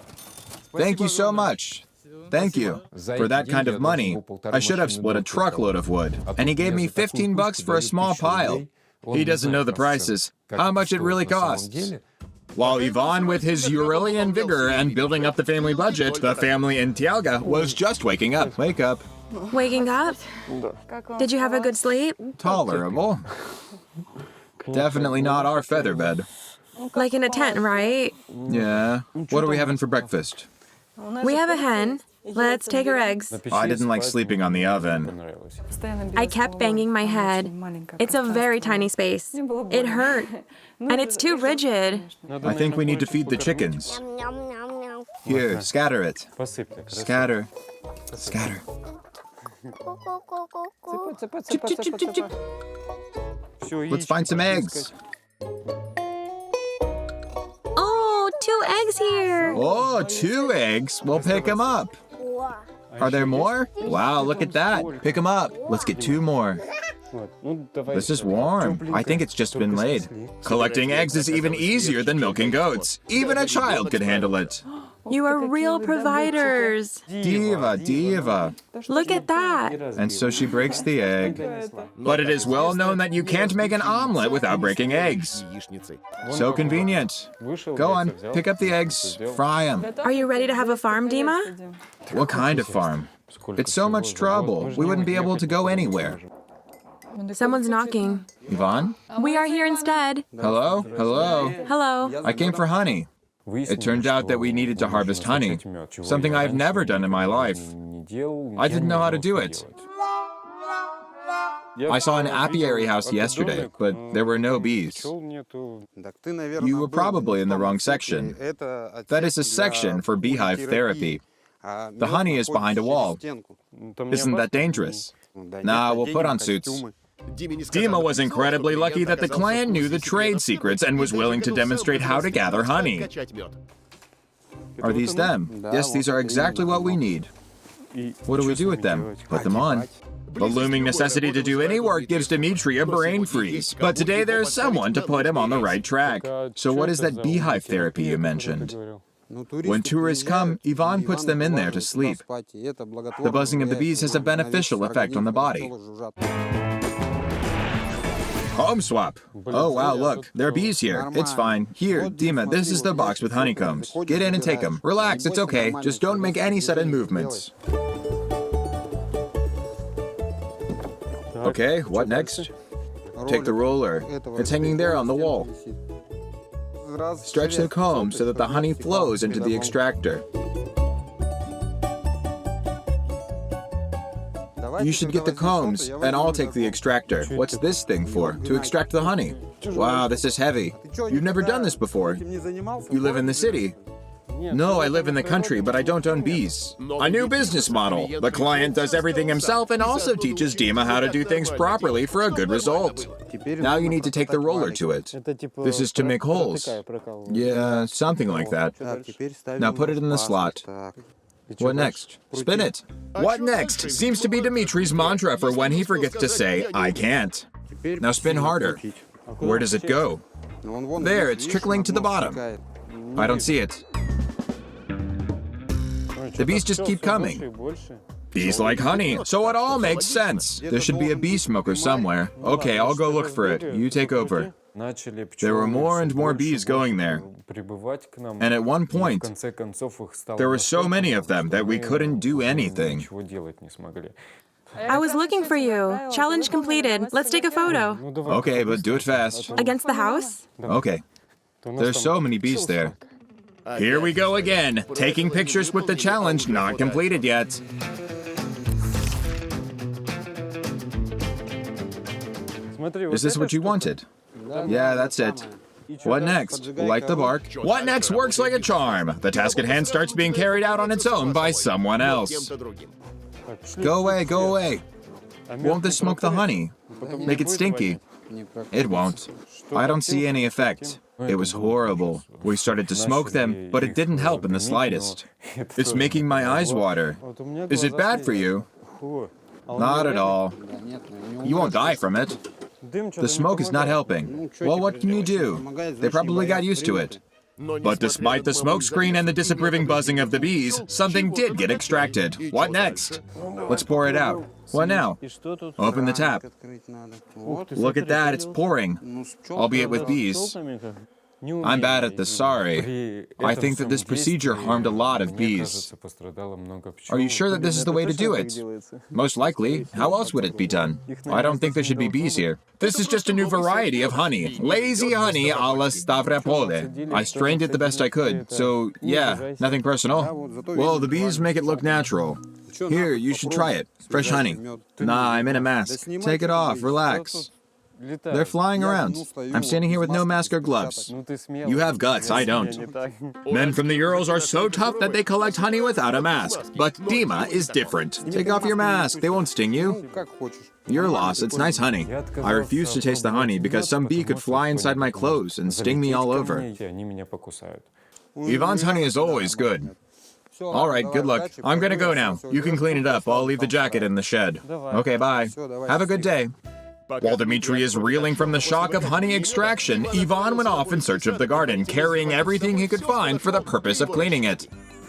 Thank you so much. Thank you. For that kind of money, I should have split a truckload of wood. And he gave me $15 for a small pile. He doesn't know the prices, how much it really costs. While Ivan, with his Uralian vigor and building up the family budget, the family in Tialga was just waking up. Wake up. Waking up? Did you have a good sleep? Tolerable. Definitely not our feather bed. Like in a tent, right? Yeah. What are we having for breakfast? We have a hen. Let's take her eggs. I didn't like sleeping on the oven. I kept banging my head. It's a very tiny space. It hurt. And it's too rigid. I think we need to feed the chickens. Here, scatter it. Scatter. Scatter. Chip, chip, chip, chip, chip. Let's find some eggs. Oh, 2 eggs here. Oh, 2 eggs. We'll pick them up. Are there more? Wow, look at that. Pick them up. Let's get 2 more. This is warm. I think it's just been laid. Collecting eggs is even easier than milking goats. Even a child could handle it. You are real providers. Diva, diva. Look at that. And so she breaks the egg. But it is well known that you can't make an omelet without breaking eggs. So convenient. Go on, pick up the eggs, fry them. Are you ready to have a farm, Dima? What kind of farm? It's so much trouble. We wouldn't be able to go anywhere. Someone's knocking. Ivan? We are here instead. Hello? Hello? Hello. I came for honey. It turned out that we needed to harvest honey, something I've never done in my life. I didn't know how to do it. I saw an apiary house yesterday, but there were no bees. You were probably in the wrong section. That is a section for beehive therapy. The honey is behind a wall. Isn't that dangerous? Nah, we'll put on suits. Dima was incredibly lucky that the clan knew the trade secrets and was willing to demonstrate how to gather honey. Are these them? Yes, these are exactly what we need. What do we do with them? Put them on. The looming necessity to do any work gives Dmitri a brain freeze, but today there is someone to put him on the right track. So what is that beehive therapy you mentioned? When tourists come, Ivan puts them in there to sleep. The buzzing of the bees has a beneficial effect on the body. Home swap. Oh, wow, look. There are bees here. It's fine. Here, Dima, this is the box with honeycombs. Get in and take them. Relax, it's okay. Just don't make any sudden movements. Okay, what next? Take the roller. It's hanging there on the wall. Stretch the comb so that the honey flows into the extractor. You should get the combs, and I'll take the extractor. What's this thing for? To extract the honey. Wow, this is heavy. You've never done this before. You live in the city. No, I live in the country, but I don't own bees. A new business model. The client does everything himself and also teaches Dima how to do things properly for a good result. Now you need to take the roller to it. This is to make holes. Yeah, something like that. Now put it in the slot. What next? Spin it. What next? Seems to be Dimitri's mantra for when he forgets to say, I can't. Now spin harder. Where does it go? There, it's trickling to the bottom. I don't see it. The bees just keep coming. Bees like honey, so it all makes sense. There should be a bee smoker somewhere. Okay, I'll go look for it. You take over. There were more and more bees going there. And at one point, there were so many of them that we couldn't do anything. I was looking for you. Challenge completed. Let's take a photo. Okay, but do it fast. Against the house? Okay. There's so many bees there. Here we go again, taking pictures with the challenge not completed yet. Is this what you wanted? Yeah, that's it. What next? Like the bark. What next works like a charm. The task at hand starts being carried out on its own by someone else. Go away, go away. Won't this smoke the honey? Make it stinky. It won't. I don't see any effect. It was horrible. We started to smoke them, but it didn't help in the slightest. It's making my eyes water. Is it bad for you? Not at all. You won't die from it. The smoke is not helping. Well, what can you do? They probably got used to it. But despite the smoke screen and the disapproving buzzing of the bees, something did get extracted. What next? Let's pour it out. What now? Open the tap. Look at that, it's pouring. Albeit with bees. I'm bad at this, sorry. I think that this procedure harmed a lot of bees. Are you sure that this is the way to do it? Most likely. How else would it be done? I don't think there should be bees here. This is just a new variety of honey. Lazy honey a la Stavropol. I strained it the best I could, so yeah, nothing personal. Well, the bees make it look natural. Here, you should try it. Fresh honey. Nah, I'm in a mask. Take it off, relax. They're flying around. I'm standing here with no mask or gloves. You have guts, I don't. Men from the Urals are so tough that they collect honey without a mask. But Dima is different. Take off your mask, they won't sting you. Your loss, it's nice honey. I refuse to taste the honey because some bee could fly inside my clothes and sting me all over. Ivan's honey is always good. All right, good luck. I'm gonna go now. You can clean it up. I'll leave the jacket in the shed. Okay, bye. Have a good day. While Dmitri is reeling from the shock of honey extraction, Ivan went off in search of the garden, carrying everything he could find for the purpose of cleaning it.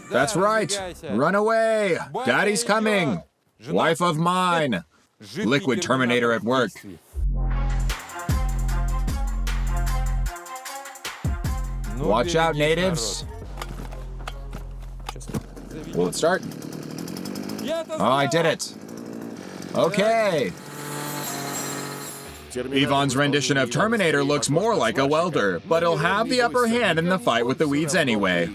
That's right. Run away. Daddy's coming. Wife of mine. Liquid Terminator at work. Watch out, natives. Will it start? Oh, I did it. Okay. Ivan's rendition of Terminator looks more like a welder, but he'll have the upper hand in the fight with the weeds anyway.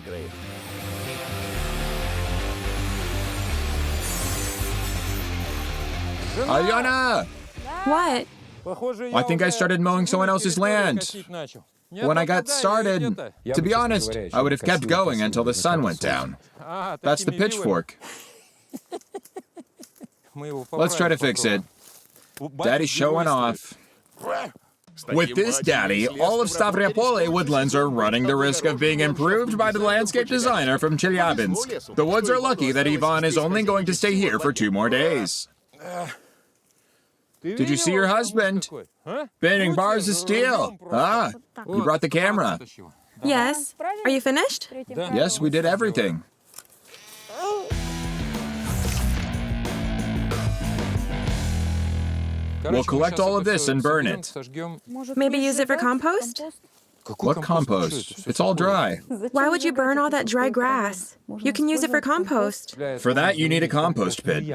Alina! What? I think I started mowing someone else's land. When I got started, to be honest, I would have kept going until the sun went down. That's the pitchfork. Let's try to fix it. Daddy's showing off. With this daddy, all of Stavropol woodlands are running the risk of being improved by the landscape designer from Chelyabinsk. The woods are lucky that Ivan is only going to stay here for 2 more days. Did you see your husband? Bending bars of steel. Ah, you brought the camera. Yes. Are you finished? Yes, we did everything. We'll collect all of this and burn it. Maybe use it for compost? What compost? It's all dry. Why would you burn all that dry grass? You can use it for compost. For that, you need a compost pit.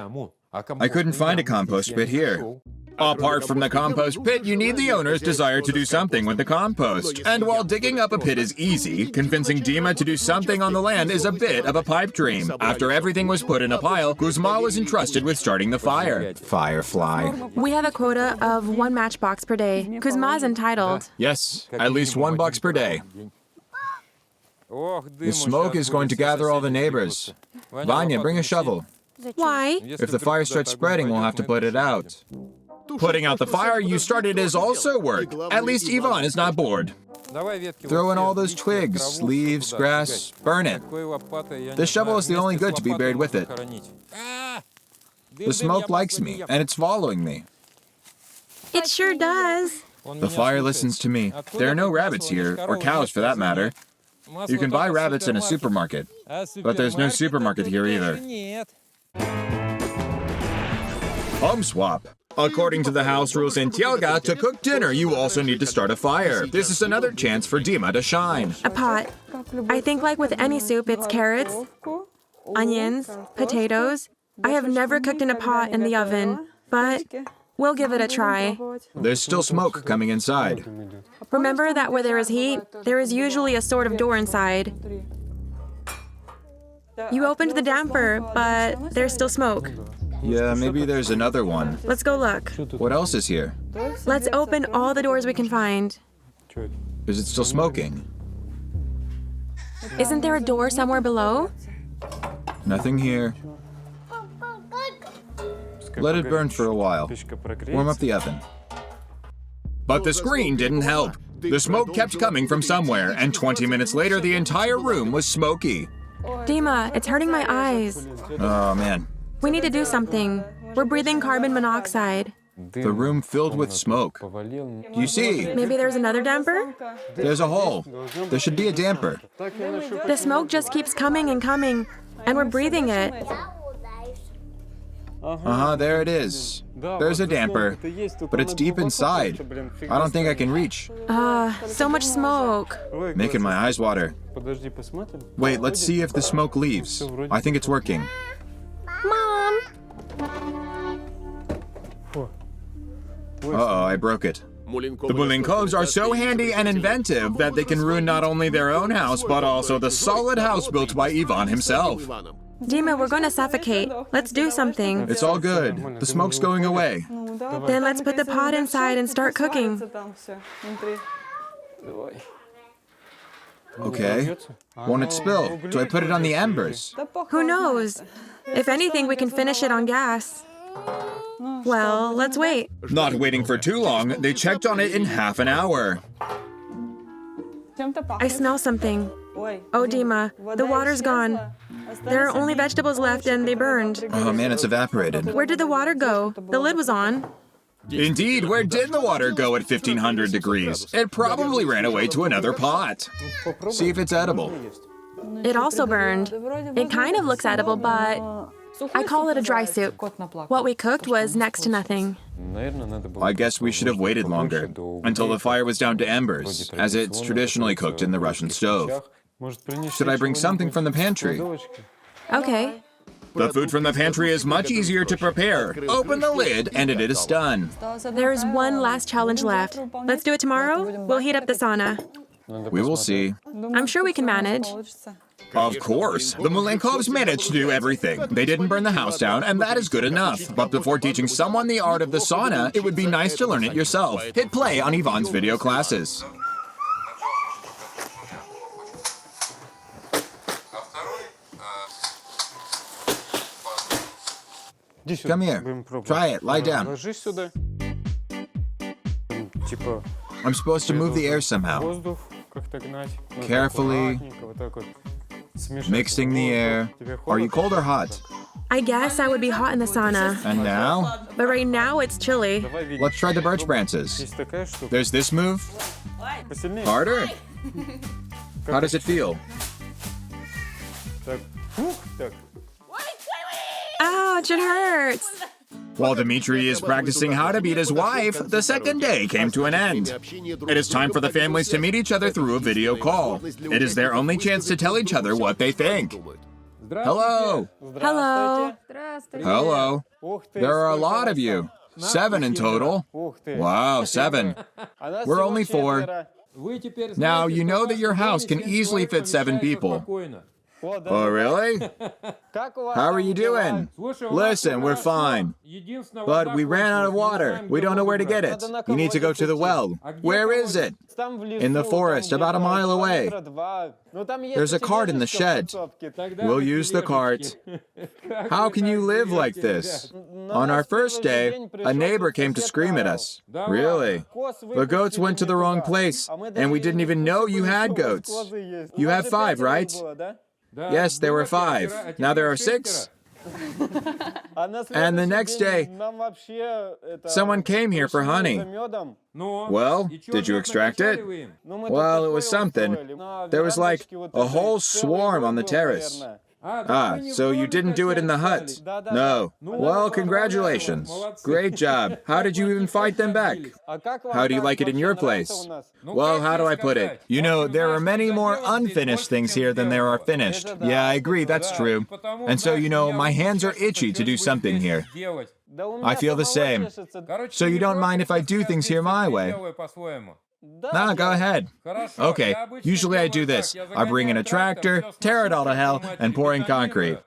I couldn't find a compost pit here. Apart from the compost pit, you need the owner's desire to do something with the compost. And while digging up a pit is easy, convincing Dima to do something on the land is a bit of a pipe dream. After everything was put in a pile, Kuzma was entrusted with starting the fire. Firefly. We have a quota of 1 matchbox per day. Kuzma is entitled. Yes, at least $1 per day. The smoke is going to gather all the neighbors. Vanya, bring a shovel. Why? If the fire starts spreading, we'll have to put it out. Putting out the fire you started is also work. At least Ivan is not bored. Throw in all those twigs, leaves, grass, burn it. This shovel is the only good to be buried with it. The smoke likes me, and it's following me. It sure does. The fire listens to me. There are no rabbits here, or cows for that matter. You can buy rabbits in a supermarket, but there's no supermarket here either. Home swap. According to the house rules in Tyelga, to cook dinner, you also need to start a fire. This is another chance for Dima to shine. A pot. I think like with any soup, it's carrots, onions, potatoes. I have never cooked in a pot in the oven, but we'll give it a try. There's still smoke coming inside. Remember that where there is heat, there is usually a sort of door inside. You opened the damper, but there's still smoke. Yeah, maybe there's another one. Let's go look. What else is here? Let's open all the doors we can find. Is it still smoking? Isn't there a door somewhere below? Nothing here. Let it burn for a while. Warm up the oven. But the screen didn't help. The smoke kept coming from somewhere, and 20 minutes later, the entire room was smoky. Dima, it's hurting my eyes. Oh, man. We need to do something. We're breathing carbon monoxide. The room filled with smoke. You see, Maybe there's another damper? there's a hole. There should be a damper. The smoke just keeps coming and coming, and we're breathing it. There it is. There's a damper, but it's deep inside. I don't think I can reach. So much smoke. Making my eyes water. Wait, let's see if the smoke leaves. I think it's working. Mom! Uh-oh, I broke it. The Mulenkovs are so handy and inventive that they can ruin not only their own house, but also the solid house built by Ivan himself. Dima, we're going to suffocate. Let's do something. It's all good. The smoke's going away. Then let's put the pot inside and start cooking. Okay. Won't it spill? Do I put it on the embers? Who knows? If anything, we can finish it on gas. Well, let's wait. Not waiting for too long, they checked on it in half an hour. I smell something. Oh, Dima, the water's gone. There are only vegetables left and they burned. Oh man, it's evaporated. Where did the water go? The lid was on. Indeed, where did the water go at 1500 degrees? It probably ran away to another pot. See if it's edible. It also burned. It kind of looks edible, but I call it a dry soup. What we cooked was next to nothing. I guess we should have waited longer, until the fire was down to embers, as it's traditionally cooked in the Russian stove. Should I bring something from the pantry? Okay. The food from the pantry is much easier to prepare. Open the lid and it is done. There's one last challenge left. Let's do it tomorrow? We'll heat up the sauna. We will see. I'm sure we can manage. Of course. The Mulenkovs managed to do everything. They didn't burn the house down, and that is good enough. But before teaching someone the art of the sauna, it would be nice to learn it yourself. Hit play on Ivan's video classes. Come here. Try it. Lie down. I'm supposed to move the air somehow. Carefully. Mixing the air. Are you cold or hot? I guess I would be hot in the sauna. And now? But right now it's chilly. Let's try the birch branches. There's this move. Harder? How does it feel? Ouch, it hurts. While Dmitri is practicing how to beat his wife, the second day came to an end. It is time for the families to meet each other through a video call. It is their only chance to tell each other what they think. Hello. Hello. Hello. There are a lot of you. 7 in total. Wow, 7. We're only 4. Now, you know that your house can easily fit 7 people. Oh, really? How are you doing? Listen, we're fine. But we ran out of water. We don't know where to get it. You need to go to the well. Where is it? In the forest, about a mile away. There's a cart in the shed. We'll use the cart. How can you live like this? On our first day, a neighbor came to scream at us. Really? The goats went to the wrong place, and we didn't even know you had goats. You have 5, right? Yes, there were 5. Now there are 6. And the next day, someone came here for honey. Well, did you extract it? Well, it was something. There was like a whole swarm on the terrace. Ah, so you didn't do it in the hut? No. Well, congratulations. Great job. How did you even fight them back? How do you like it in your place? Well, how do I put it? You know, there are many more unfinished things here than there are finished. Yeah, I agree, that's true. And so, you know, my hands are itchy to do something here. I feel the same. So you don't mind if I do things here my way? No, go ahead. Okay, usually I do this. I bring in a tractor, tear it all to hell, and pour in concrete.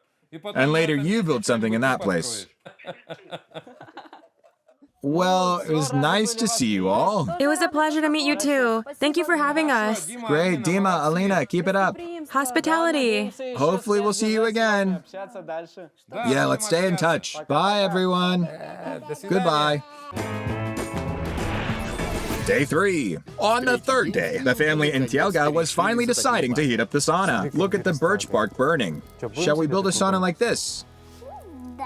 And later you build something in that place. Well, it was nice to see you all. It was a pleasure to meet you too. Thank you for having us. Great, Dima, Alina, keep it up. Hospitality. Hopefully we'll see you again. Yeah, let's stay in touch. Bye, everyone. Goodbye. Day 3. On the 3rd day, the family in Tielga was finally deciding to heat up the sauna. Look at the birch bark burning. Shall we build a sauna like this?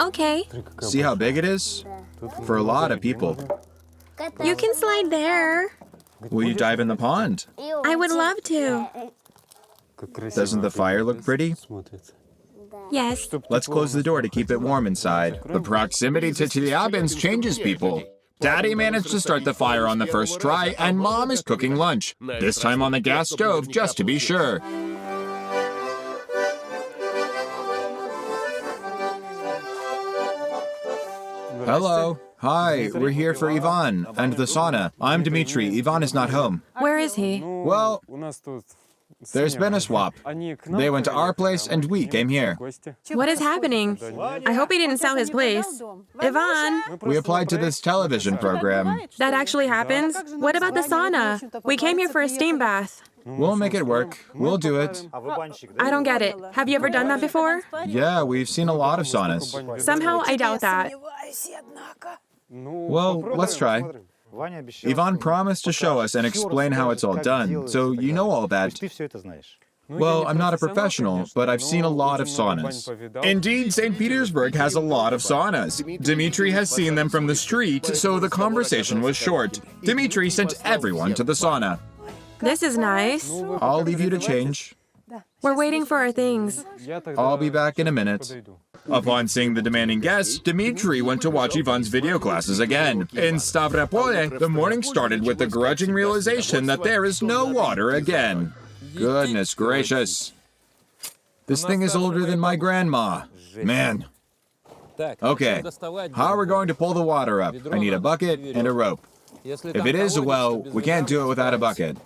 Okay. See how big it is? For a lot of people. You can slide there. Will you dive in the pond? I would love to. Doesn't the fire look pretty? Yes. Let's close the door to keep it warm inside. The proximity to Chelyabinsk changes people. Daddy managed to start the fire on the first try, and Mom is cooking lunch. This time on the gas stove, just to be sure. Hello. Hi, we're here for Ivan and the sauna. I'm Dmitry. Ivan is not home. Where is he? Well, there's been a swap. They went to our place and we came here. What is happening? I hope he didn't sell his place. Ivan! We applied to this television program. That actually happens? What about the sauna? We came here for a steam bath. We'll make it work. We'll do it. I don't get it. Have you ever done that before? Yeah, we've seen a lot of saunas. Somehow I doubt that. Well, let's try. Ivan promised to show us and explain how it's all done, so you know all that. Well, I'm not a professional, but I've seen a lot of saunas. Indeed, St. Petersburg has a lot of saunas. Dmitry has seen them from the street, so the conversation was short. Dmitry sent everyone to the sauna. This is nice. I'll leave you to change. We're waiting for our things. I'll be back in a minute. Upon seeing the demanding guests, Dmitry went to watch Ivan's video classes again. In Stavropol, the morning started with the grudging realization that there is no water again. Goodness gracious. This thing is older than my grandma. Man. Okay, how are we going to pull the water up? I need a bucket and a rope. If it is a well, we can't do it without a bucket.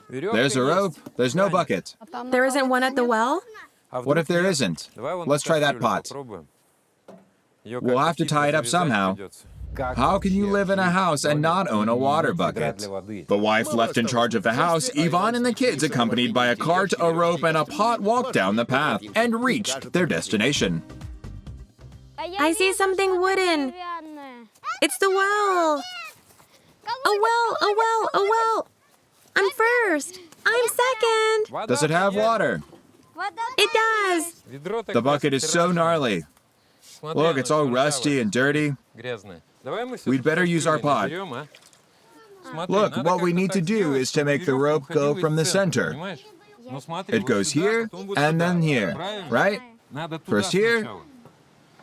There's a rope, there's no bucket. There isn't one at the well? What if there isn't? Let's try that pot. We'll have to tie it up somehow. How can you live in a house and not own a water bucket? The wife left in charge of the house. Ivan and the kids, accompanied by a cart, a rope, and a pot, walked down the path and reached their destination. I see something wooden. It's the well. A well, a well, a well. I'm first. I'm second. Does it have water? It does. The bucket is so gnarly. Look, it's all rusty and dirty. We'd better use our pot. Look, what we need to do is to make the rope go from the center. It goes here and then here, right? First here.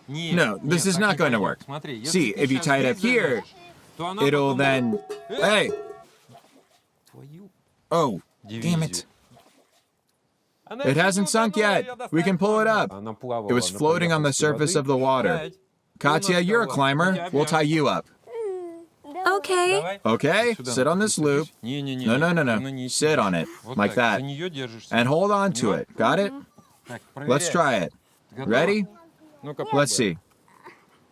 No, this is not going to work. See, if you tie it up here, it'll then... Hey! Oh, damn it. It hasn't sunk yet. We can pull it up. It was floating on the surface of the water. Katya, you're a climber. We'll tie you up. Okay. Okay, sit on this loop. No. Sit on it, like that. And hold on to it. Got it? Let's try it. Ready? Let's see.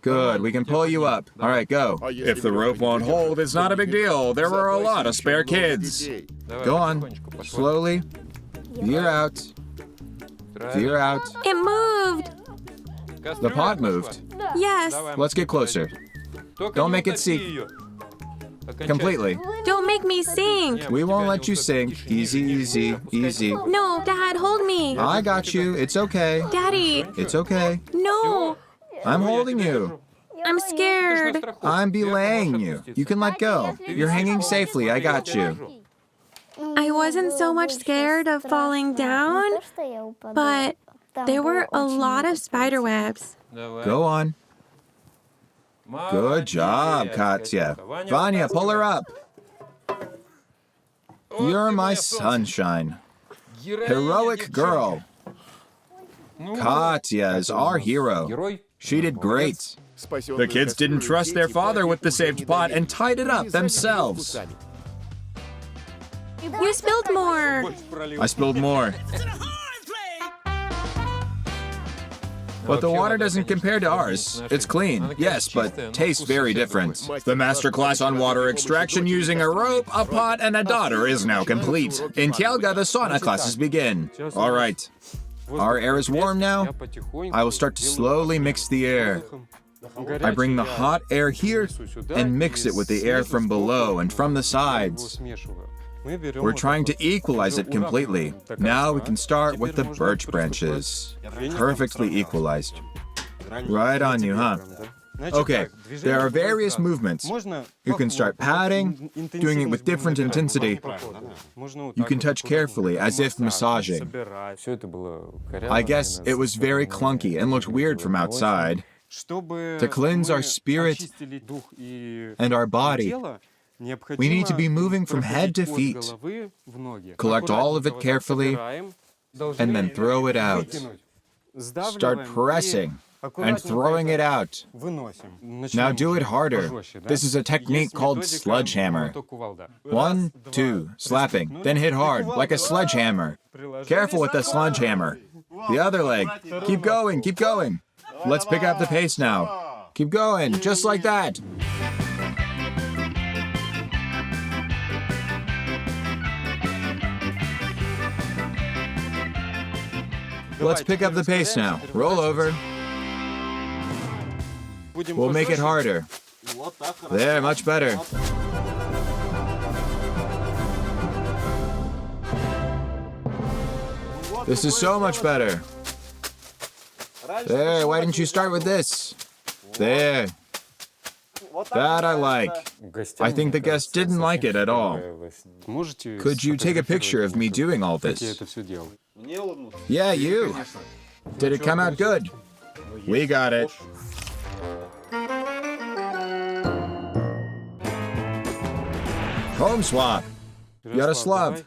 Good, we can pull you up. All right, go. If the rope won't hold, it's not a big deal. There are a lot of spare kids. Go on. Slowly. Veer out. Veer out. It moved. The pot moved. Yes. Let's get closer. Don't make it sink completely. Don't make me sink. We won't let you sink. Easy, easy, easy. No, Dad, hold me. I got you. It's okay. Daddy. It's okay. No. I'm holding you. I'm scared. I'm belaying you. You can let go. You're hanging safely. I got you. I wasn't so much scared of falling down, but there were a lot of spider webs. Go on. Good job, Katya. Vanya, pull her up. You're my sunshine. Heroic girl. Katya is our hero. She did great. The kids didn't trust their father with the saved pot and tied it up themselves. You spilled more. I spilled more. But the water doesn't compare to ours. It's clean, yes, but tastes very different. The masterclass on water extraction using a rope, a pot, and a daughter is now complete. In Kelga, the sauna classes begin. All right. Our air is warm now. I will start to slowly mix the air. I bring the hot air here and mix it with the air from below and from the sides. We're trying to equalize it completely. Now we can start with the birch branches. Perfectly equalized. Right on you, huh? Okay, there are various movements. You can start patting, doing it with different intensity. You can touch carefully, as if massaging. I guess it was very clunky and looked weird from outside. To cleanse our spirit and our body, we need to be moving from head to feet. Collect all of it carefully, and then throw it out. Start pressing and throwing it out. Now do it harder. This is a technique called sledgehammer. 1, 2, slapping, then hit hard, like a sledgehammer. Careful with the sledgehammer. The other leg. Keep going, keep going. Let's pick up the pace now. Keep going, just like that. Let's pick up the pace now. Roll over. We'll make it harder. There, much better. This is so much better. There, why didn't you start with this? There. That I like. I think the guests didn't like it at all. Could you take a picture of me doing all this? Yeah, you. Did it come out good? We got it. Home swap. Yaroslav.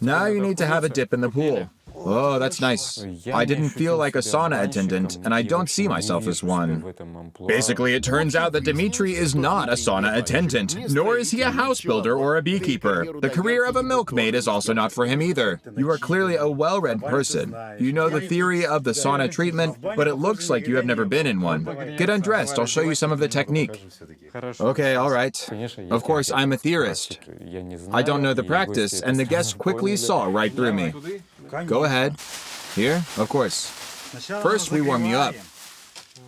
Now you need to have a dip in the pool. Oh, that's nice. I didn't feel like a sauna attendant, and I don't see myself as one. Basically, it turns out that Dmitry is not a sauna attendant, nor is he a house builder or a beekeeper. The career of a milkmaid is also not for him either. You are clearly a well-read person. You know the theory of the sauna treatment, but it looks like you have never been in one. Get undressed, I'll show you some of the technique. Okay, all right. Of course, I'm a theorist. I don't know the practice, and the guests quickly saw right through me. Go ahead. Here? Of course. First, we warm you up.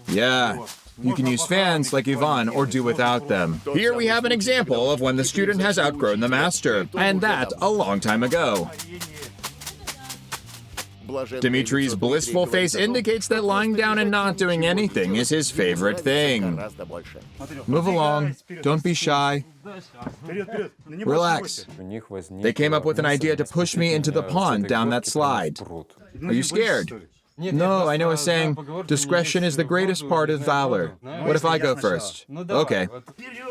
Yeah. You can use fans like Ivan or do without them. Here we have an example of when the student has outgrown the master, and that a long time ago. Dmitry's blissful face indicates that lying down and not doing anything is his favorite thing. Move along. Don't be shy. Relax. They came up with an idea to push me into the pond down that slide. Are you scared? No, I know a saying, discretion is the greatest part of valor. What if I go first? Okay.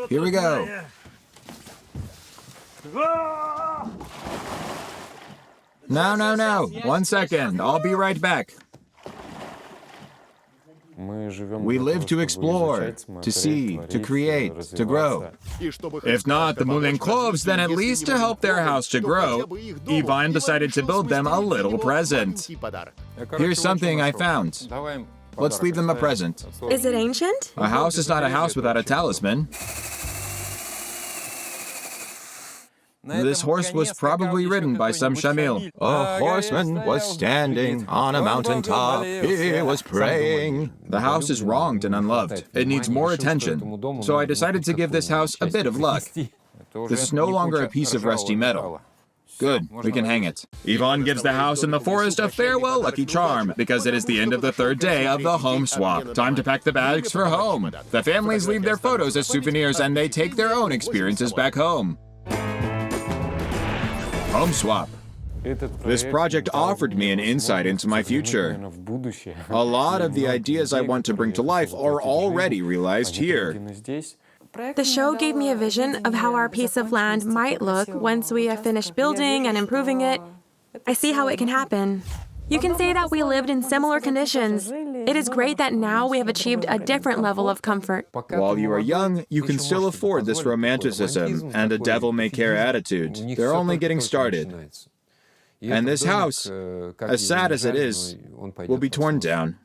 Here we go. No. 1 second. I'll be right back. We live to explore, to see, to create, to grow. If not the Mulenkovs, then at least to help their house to grow, Ivan decided to build them a little present. Here's something I found. Let's leave them a present. Is it ancient? A house is not a house without a talisman. This horse was probably ridden by some shamil. A horseman was standing on a mountaintop. He was praying. The house is wronged and unloved. It needs more attention. So I decided to give this house a bit of luck. This is no longer a piece of rusty metal. Good, we can hang it. Ivan gives the house in the forest a farewell lucky charm, because it is the end of the third day of the home swap. Time to pack the bags for home. The families leave their photos as souvenirs and they take their own experiences back home. Home swap. This project offered me an insight into my future. A lot of the ideas I want to bring to life are already realized here. The show gave me a vision of how our piece of land might look once we have finished building and improving it. I see how it can happen. You can say that we lived in similar conditions. It is great that now we have achieved a different level of comfort. While you are young, you can still afford this romanticism and a devil-may-care attitude. They're only getting started. And this house, as sad as it is, will be torn down.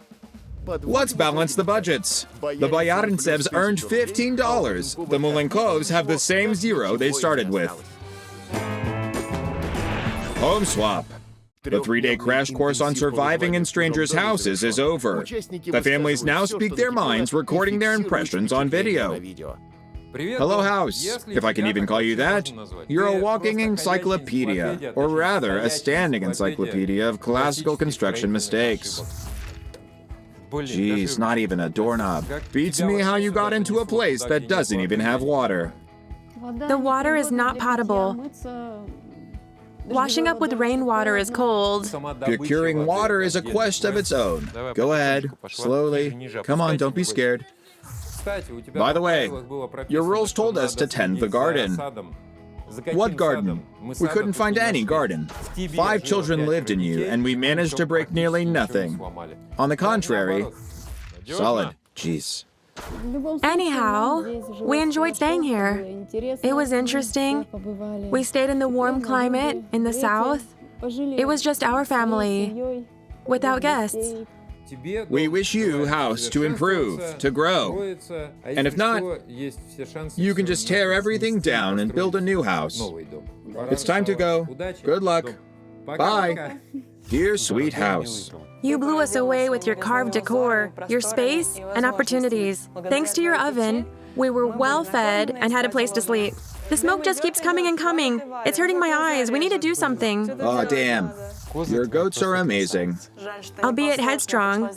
Let's balance the budgets. The Boyarintsevs earned $15. The Mulenkovs have the same zero they started with. Home swap. The 3-day crash course on surviving in strangers' houses is over. The families now speak their minds, recording their impressions on video. Hello, house. If I can even call you that. You're a walking encyclopedia, or rather, a standing encyclopedia of classical construction mistakes. Geez, not even a doorknob. Beats me how you got into a place that doesn't even have water. The water is not potable. Washing up with rainwater is cold. Procuring water is a quest of its own. Go ahead, slowly. Come on, don't be scared. By the way, your rules told us to tend the garden. What garden? We couldn't find any garden. 5 children lived in you, and we managed to break nearly nothing. On the contrary, solid. Jeez. Anyhow, we enjoyed staying here. It was interesting. We stayed in the warm climate in the south. It was just our family, without guests. We wish you, house, to improve, to grow. And if not, you can just tear everything down and build a new house. It's time to go. Good luck. Bye. Dear sweet house. You blew us away with your carved decor, your space, and opportunities. Thanks to your oven, we were well fed and had a place to sleep. The smoke just keeps coming and coming. It's hurting my eyes. We need to do something. Aw, damn. Your goats are amazing. Albeit headstrong,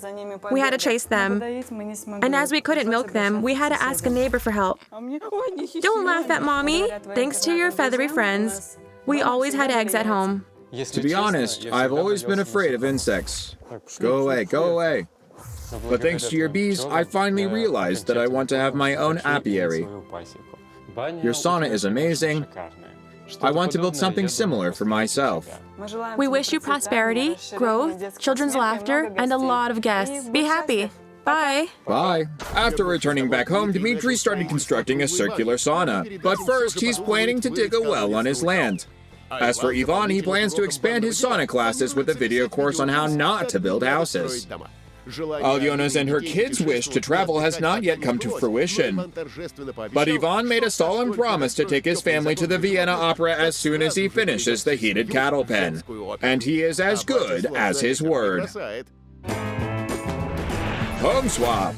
we had to chase them. And as we couldn't milk them, we had to ask a neighbor for help. Don't laugh at Mommy. Thanks to your feathery friends, we always had eggs at home. To be honest, I've always been afraid of insects. Go away, go away. But thanks to your bees, I finally realized that I want to have my own apiary. Your sauna is amazing. I want to build something similar for myself. We wish you prosperity, growth, children's laughter, and a lot of guests. Be happy. Bye. Bye. After returning back home, Dmitri started constructing a circular sauna. But first, he's planning to dig a well on his land. As for Ivan, he plans to expand his sauna classes with a video course on how not to build houses. Aliona's and her kids' wish to travel has not yet come to fruition. But Ivan made a solemn promise to take his family to the Vienna Opera as soon as he finishes the heated cattle pen. And he is as good as his word. Home swap.